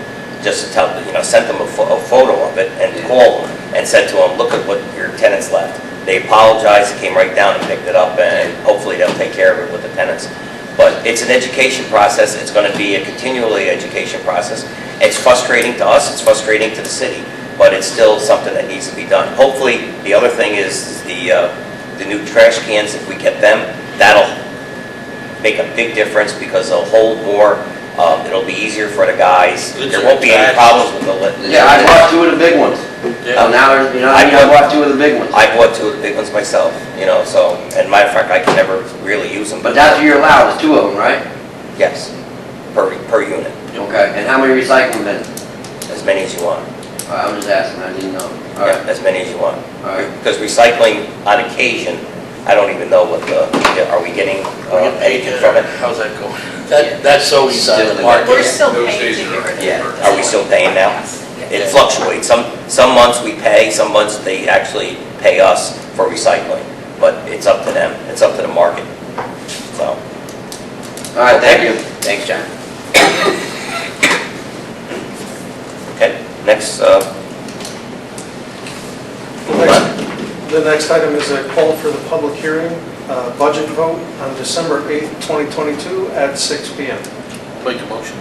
just to tell them, sent them a photo of it and called them and said to them, look at what your tenants left. They apologized, came right down and picked it up, and hopefully they'll take care of it with the tenants. But it's an education process. It's going to be a continually education process. It's frustrating to us, it's frustrating to the city, but it's still something that needs to be done. Hopefully, the other thing is the new trash cans. If we get them, that'll make a big difference because they'll hold more It'll be easier for the guys. It's There won't be any attached. problems with the lid. Yeah, I bought two of the big ones. Yeah. Now, you know, I bought two of the big ones. I bought two of the big ones myself, so, and matter of fact, I can never really use them. But that's what you're allowed, is two of them, right? Yes, per unit, Okay, and how many recycling bins? as many as you want. I was just asking, I didn't know. All Yeah, right, as many as you want. all right. Because recycling, on occasion, I don't even know are we getting anything from it? How's that going? That's always on the market. We're still paying to do it. Yeah, are we still paying now? It fluctuates. Some months we pay, some months they actually pay us for recycling. But it's up to them, it's up to the market, so. All right, thank you. Thanks, John. Okay, next, The next item is a call for the public hearing, budget vote on December 8th, 2022 at 6 PM. Make a motion.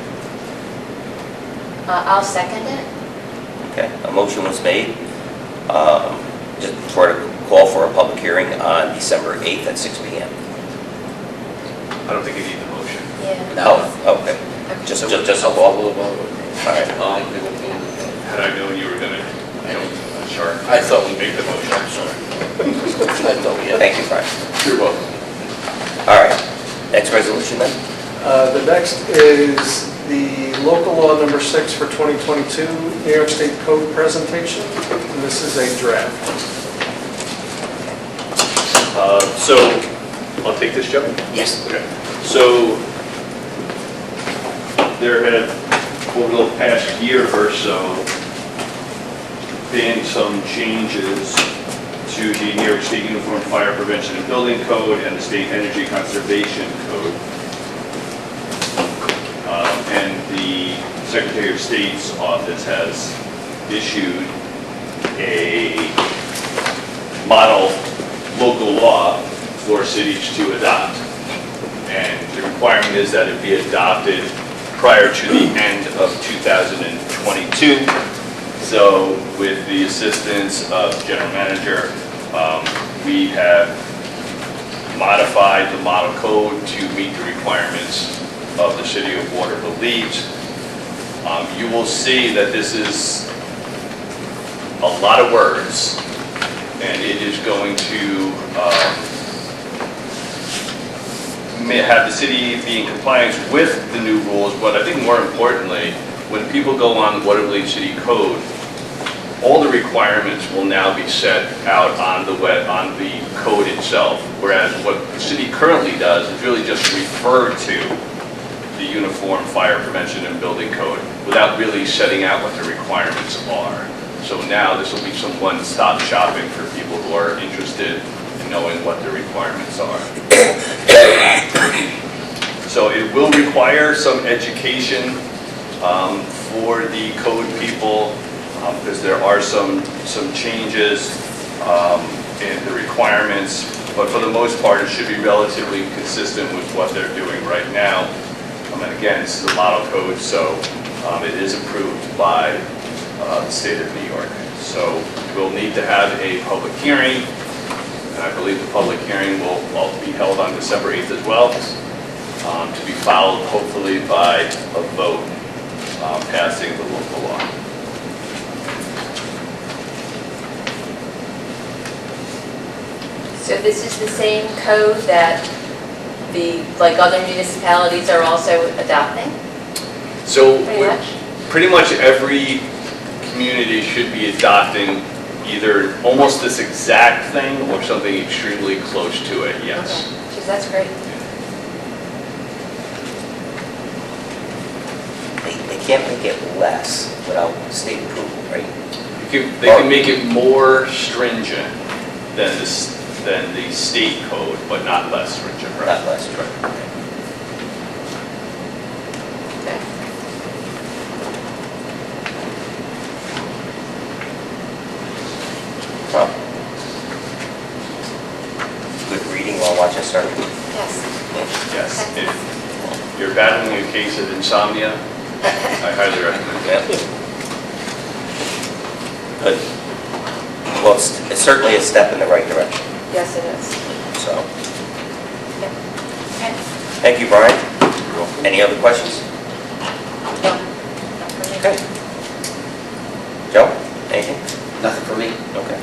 I'll second it. okay, a motion was made, just for a call for a public hearing on December 8th at 6 PM. I don't think you need the motion. Yeah. Oh, okay, just a call. All right. Had I known you were gonna, sure. I thought we Make the motion. I'm sorry. I thought we had. Thank you, Brian. You're welcome. All right, next resolution then? The next is the local law number 6 for 2022, New York State Code presentation. And this is a draft. So, I'll take this, Joe? Yes. Okay. So, there have, over the past year or so, been some changes to the New York State Uniform Fire Prevention and Building Code and the State Energy Conservation Code. And the Secretary of State's office has issued a model local law for cities to adopt. And the requirement is that it be adopted prior to the end of 2022. So with the assistance of General Manager, we have modified the model code to meet the requirements of the city of Watervliet. You will see that this is a lot of words, and it is going to have the city be in compliance with the new rules, but I think more importantly, when people go on the Watervliet City Code, all the requirements will now be set out on the code itself, whereas what the city currently does is really just refer to the Uniform Fire Prevention and Building Code without really setting out what the requirements are. So now this will be some one-stop shopping for people who are interested in knowing what the requirements are. So it will require some education for the code people, because there are some changes in the requirements, but for the most part, it should be relatively consistent with what they're doing right now. And again, this is a model code, so it is approved by the state of New York. So we'll need to have a public hearing, and I believe the public hearing will be held on December 8th as well, to be followed hopefully by a vote passing the local law. So this is the same code that like other municipalities are also adopting, So pretty much? pretty much every community should be adopting either almost this exact thing or something extremely close to it, yes. Okay. Geez, that's great. They can't make it less without state approval, right? They can make it more stringent than the state code, but not less stringent, right? Not less, right? Okay. Well, good reading while watching start. Yes. Yes. If you're battling a case of insomnia, I highly recommend it. Yeah. Good. Well, it's certainly a step in the right direction, Yes, it is. so. Okay. Thank you, Brian. Any other questions? Okay. Joe, anything? Nothing for me. Okay.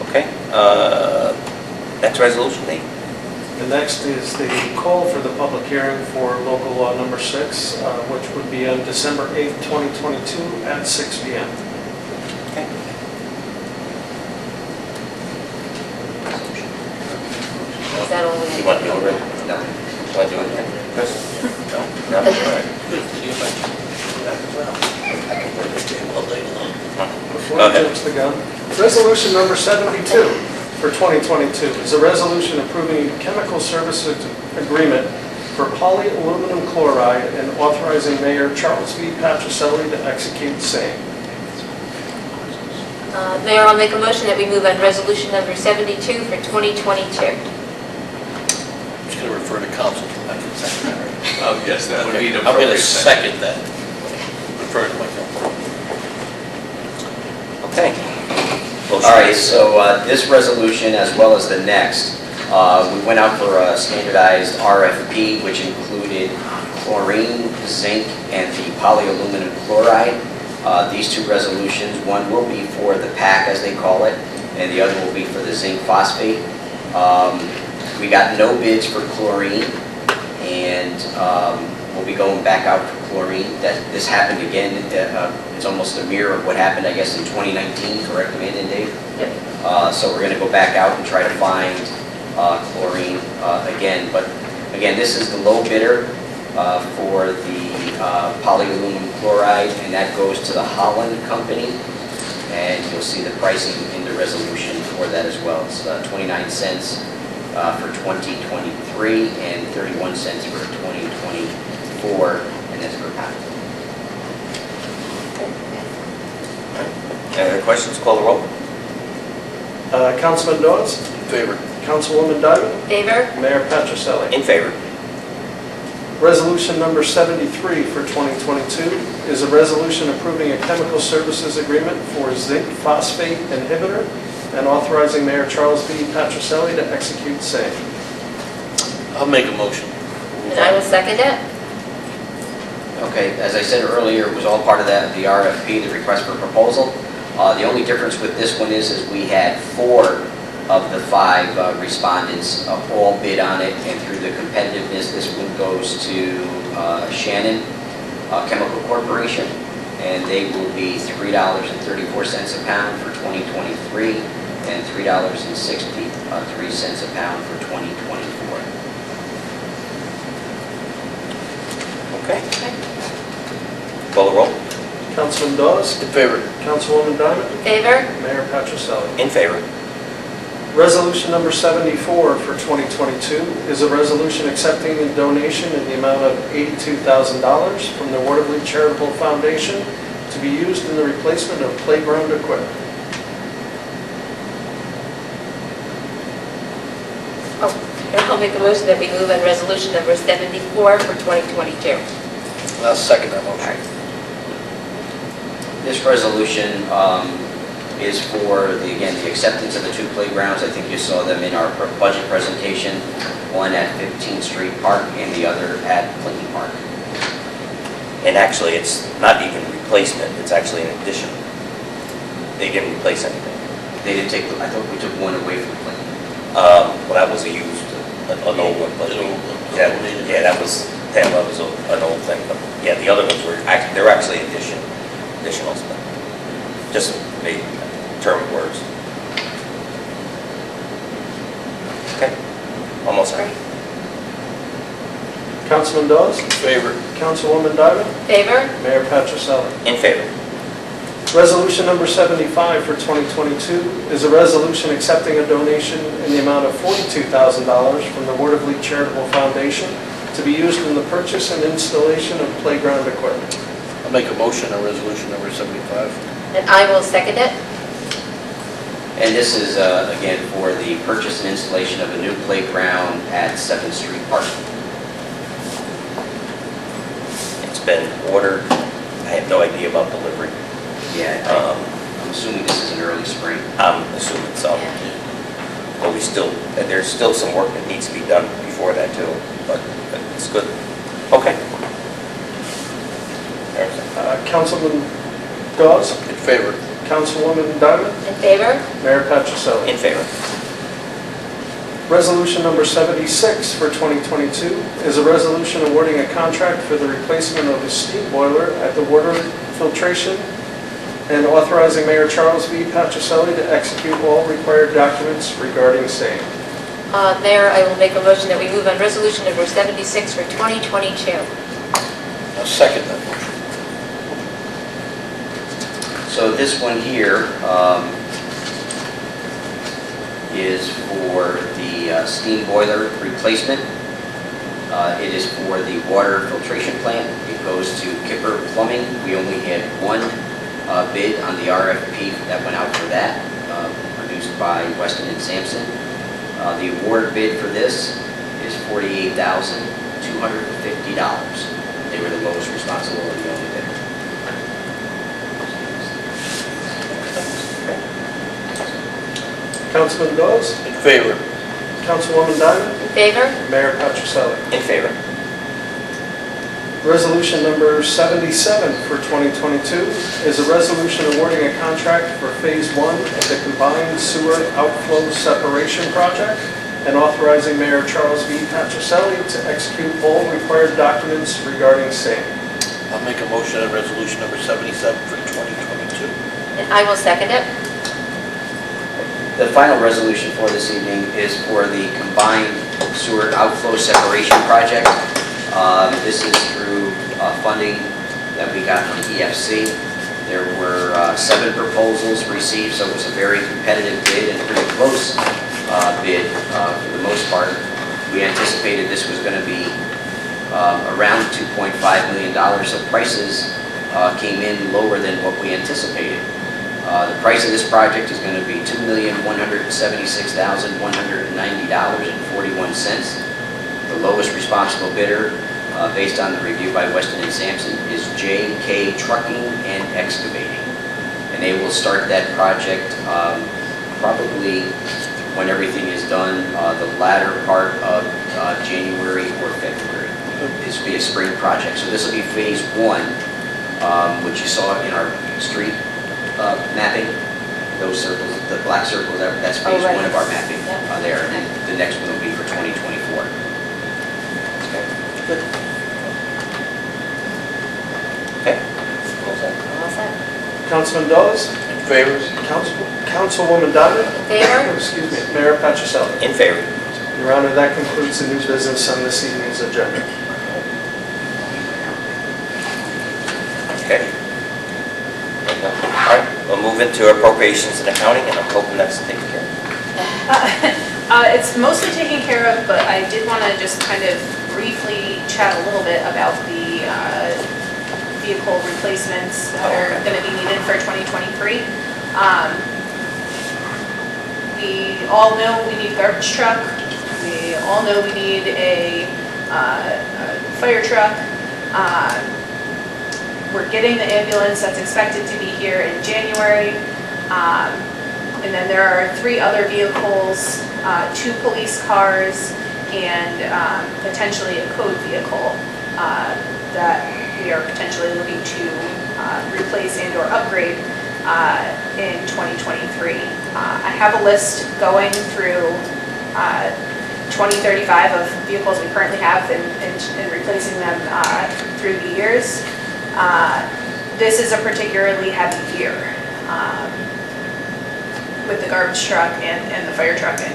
Okay, next resolution, Nate? The next is the call for the public hearing for local law number 6, which would be on December 8th, 2022 at 6 p.m. Okay. Is that all we You want to do it, Rick? No. You want to do it, Chris? No? No? All right. Before Go you ahead. jump the gun, resolution number 72 for 2022 is a resolution approving a chemical services agreement for polyaluminum chloride and authorizing Mayor Charles V. Patricelli to execute the same. Mayor, I'll make a motion that we move on resolution number 72 for 2022. Just going to refer to council for that secretary. Oh, yes, that would be the I'm going to appropriate second that. Refer to my council. Okay. All right, so this resolution, as well as the next, we went out for a standardized RFP, which included chlorine, zinc, and the polyaluminum chloride. These two resolutions, one will be for the PAC, as they call it, and the other will be for the zinc phosphate. We got no bids for chlorine, and we'll be going back out for chlorine. This happened again. It's almost a mirror of what happened, I guess, in 2019, correct, Amanda and Dave? Yep. So we're going to go back out and try to find chlorine again. But again, this is the low bidder for the polyaluminum chloride, and that goes to the Holland Company. And you'll see the pricing in the resolution for that as well. It's 29 cents for 2023 and 31 cents for 2024, and that's per pound. Any other questions? Call the roll. Councilman Dawes? In favor. Councilwoman Diamond? Favor? Mayor Patricelli? In favor. Resolution number 73 for 2022 is a resolution approving a chemical services agreement for zinc phosphate inhibitor and authorizing Mayor Charles V. Patricelli to execute same. I'll make a motion. And I will second it. Okay, as I said earlier, it was all part of that, the RFP, the request for proposal. The only difference with this one is we had 4 of the 5 respondents all bid on it, and through the competitiveness, this one goes to Shannon Chemical Corporation, and they will be $3.34 a pound for 2023 and $3.63 a pound for 2024. Okay. Call the roll. Councilman Dawes? In favor. Councilwoman Diamond? Favor? Mayor Patricelli? In favor. Resolution number 74 for 2022 is a resolution accepting a donation in the amount of $82,000 from the Watervliet Charitable Foundation to be used in the replacement of playground equipment. And I'll make a motion that we move on resolution number 74 for 2022. I'll second that motion. This resolution is for, again, the acceptance of the 2 playgrounds. I think you saw them in our budget presentation, one at 15th Street Park and the other at Clinton Park. And actually, it's not even replacement, it's actually an addition. They didn't replace anything. They didn't take, I thought we took one away from Clinton. Well, that was a used, an old one, but yeah, that was an old thing. But yeah, the other ones were, they're actually additionals, but just a term of words. Okay, almost there. Councilman Dawes? In favor. Councilwoman Diamond? Favor? Mayor Patricelli? In favor. Resolution number 75 for 2022 is a resolution accepting a donation in the amount of $42,000 from the Watervliet Charitable Foundation to be used in the purchase and installation of playground equipment. I'll make a motion on resolution number 75. And I will second it. And this is, again, for the purchase and installation of a new playground at 7th Street Park. It's been ordered. I have no idea about delivery. Yeah, I'm assuming this is in early spring. I'm assuming so. but and there's still some work that needs to be done before that too, but it's good. Okay. Councilman Dawes, In favor. Councilwoman Diamond, In favor? Mayor Patricelli. In favor. Resolution number 76 for 2022 is a resolution awarding a contract for the replacement of a steam boiler at the water filtration and authorizing Mayor Charles V. Patricelli to execute all required documents regarding same. Mayor, I will make a motion that we move on resolution number 76 for 2022. I'll second that motion. So this one here is for the steam boiler replacement. It is for the water filtration plant. It goes to Kipper Plumbing. We only had one bid on the RFP that went out for that, produced by Weston and Sampson. The award bid for this is $48,250. They were the lowest responsible and the only bidder. Councilman Dawes, In favor. Councilwoman Diamond, In favor? Mayor Patricelli. In favor. Resolution number 77 for 2022 is a resolution awarding a contract for Phase 1 of the combined sewer outflow separation project and authorizing Mayor Charles V. Patricelli to execute all required documents regarding same. I'll make a motion on resolution number 77 for 2022. And I will second it. The final resolution for this evening is for the combined sewer outflow separation project. This is through funding that we got from EFC. There were 7 proposals received, so it was a very competitive bid and pretty close bid for the most part. We anticipated this was going to be around $2.5 million, so prices came in lower than what we anticipated. The price of this project is going to be $2,176,190.41. The lowest responsible bidder, based on the review by Weston and Sampson, is J.K. Trucking and Excavating. And they will start that project probably when everything is done, the latter part of January or February. This will be a spring project. So this will be Phase 1, which you saw in our street mapping. Those circles, the black circles, that's Phase 1 of our mapping there. And then the next one will be for 2024. Okay. Good. Okay. All set. Councilman Dawes, In favor. Councilwoman Diamond, In favor? excuse me, Mayor Patricelli. In favor. Your Honor, that concludes the new business on this evening's agenda. Okay. All right, we'll move into appropriations and accounting, and I'm hoping that's taken care of. It's mostly taken care of, but I did want to just kind of briefly chat a little bit about the vehicle replacements that are going to be needed for 2023. We all know we need a garbage truck. We all know we need a fire truck. We're getting the ambulance that's expected to be here in January. And then there are 3 other vehicles, 2 police cars, and potentially a code vehicle that we are potentially looking to replace and or upgrade in 2023. I have a list going through 2035 of vehicles we currently have and replacing them through the years. This is a particularly heavy year with the garbage truck and the fire truck and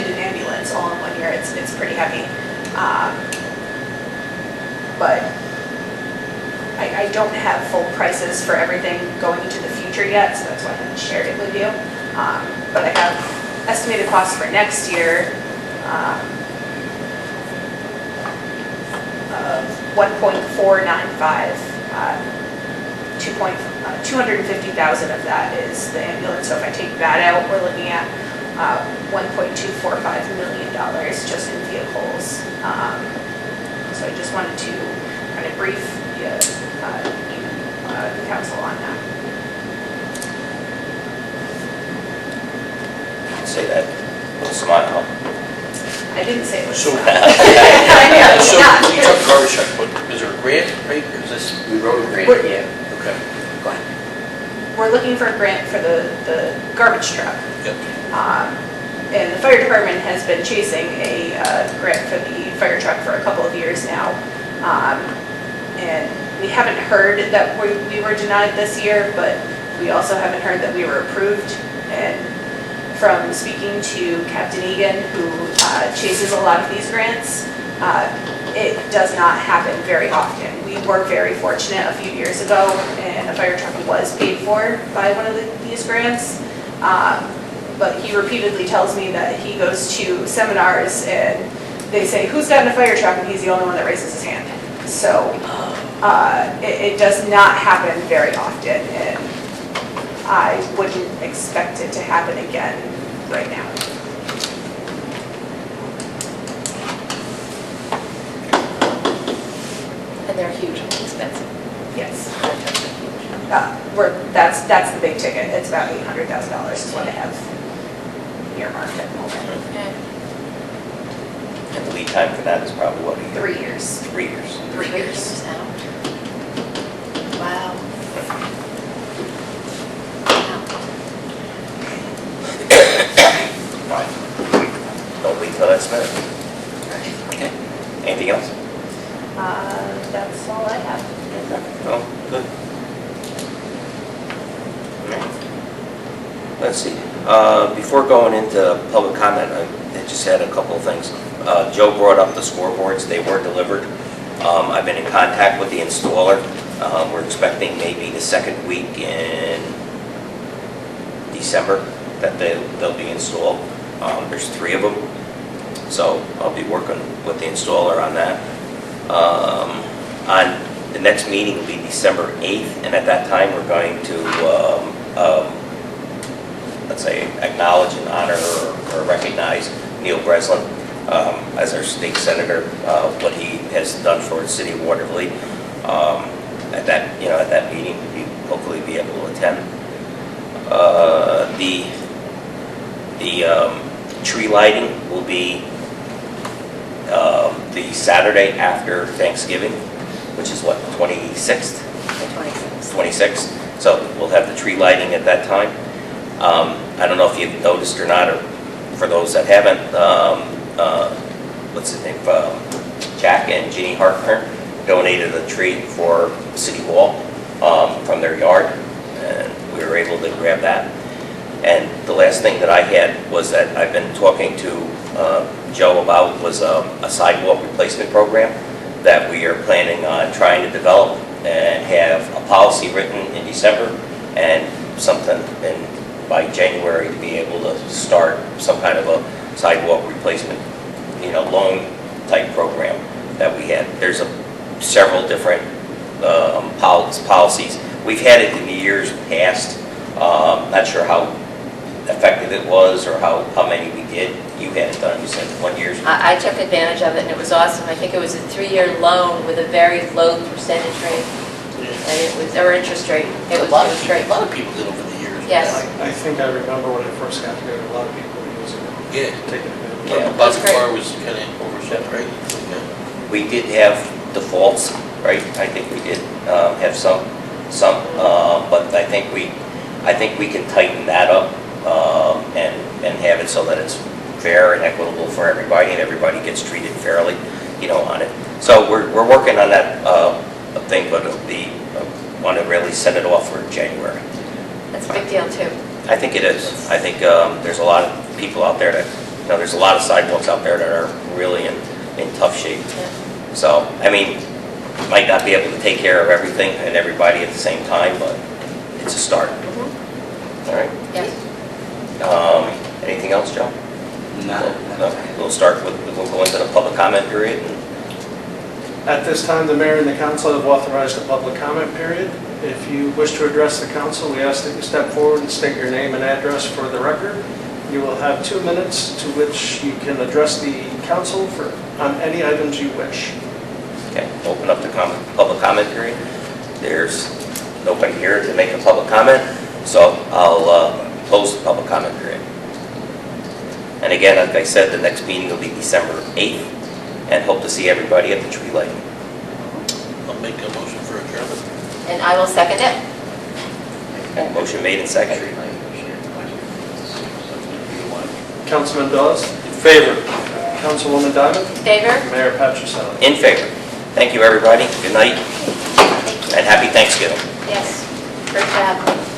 an ambulance all in one year. It's pretty heavy. But I don't have full prices for everything going into the future yet, so that's why I haven't shared it with you. But I have estimated costs for next year of 1.495. 250,000 of that is the ambulance. So if I take that out, we're looking at $1.245 million just in vehicles. So I just wanted to kind of brief the council on that. Say that Smile. I didn't say it was. So, I know, so not. we took garbage truck, but is there a grant, right? Or is this, We wrote a grant, We're- yeah. okay, Go ahead. We're looking for a grant for the garbage truck. yep. And the fire department has been chasing a grant for the fire truck for a couple of years now. And we haven't heard that we were denied this year, but we also haven't heard that we were approved. And from speaking to Captain Egan, who chases a lot of these grants, it does not happen very often. We were very fortunate a few years ago, and a fire truck was paid for by one of these grants. But he repeatedly tells me that he goes to seminars and they say, who's gotten a fire truck? And he's the only one that raises his hand. So it does not happen very often, and I wouldn't expect it to happen again right now. And they're hugely expensive. Yes. Fire trucks are huge. That's the big ticket. It's about $800,000 is what I have earmarked at the moment. Okay. And the lead time for that is probably what, a year? 3 years. 3 years. 3 years. out. Wow. Wow. Don't wait till that's minute. Okay. Anything else? That's all I have. Oh, good. All right. Let's see. Before going into public comment, I just had a couple of things. Joe brought up the scoreboards. They were delivered. I've been in contact with the installer. We're expecting maybe the second week in December that they'll be installed. There's 3 of them. So I'll be working with the installer on that. On the next meeting will be December 8th, and at that time we're going to, let's say, acknowledge and honor or recognize Neil Breslin as our state senator, what he has done for the city of Watervliet. At that meeting, we hopefully be able to attend. The tree lighting will be the Saturday after Thanksgiving, which is what, 26th? The 26th. 26th. So we'll have the tree lighting at that time. I don't know if you've noticed or not, or for those that haven't, what's his name? Jack and Ginny Hartner donated a tree for City Hall from their yard, and we were able to grab that. And the last thing that I had was that I've been talking to Joe about was a sidewalk replacement program that we are planning on trying to develop and have a policy written in December and something by January to be able to start some kind of a sidewalk replacement, loan type program that we had. There's several different policies. We've had it in the years past. Not sure how effective it was or how many we did. You had it done, you said 1 year. I took advantage of it and it was awesome. I think it was a 3-year loan with a very low percentage rate. And it was, or interest rate. It was great. A lot of people did over the years. Yes. I think I remember when I first got here, a lot of people were using it, Yeah. taking advantage. Yeah. A lot of That's great. car was kind of overshot, right? Yeah. We did have defaults, right? I think we did have some, but I think we can tighten that up and have it so that it's fair and equitable for everybody and everybody gets treated fairly, on it. So we're working on that thing, but want to really set it off for January. That's a big deal too. I think it is. I think there's a lot of people out there that, there's a lot of sidewalks out there that are really in tough shape. Yeah. So, might not be able to take care of everything and everybody at the same time, but it's a start. All right. Yes. Anything else, Joe? No. We'll go into the public comment period. At this time, the mayor and the council have authorized a public comment period. If you wish to address the council, we ask that you step forward and state your name and address for the record. You will have 2 minutes to which you can address the council on any items you wish. Okay, open up the public comment period. There's nobody here to make a public comment, so I'll close the public comment period. And again, like I said, the next meeting will be December 8th, and hope to see everybody at the tree lighting. I'll make a motion for adjournment. And I will second it. Okay, motion made and seconded. Councilman Dawes? In favor. Councilwoman Diamond? Favor? Mayor Patrichello? In favor. Thank you, everybody. Good night, and happy Thanksgiving. Yes. Great job.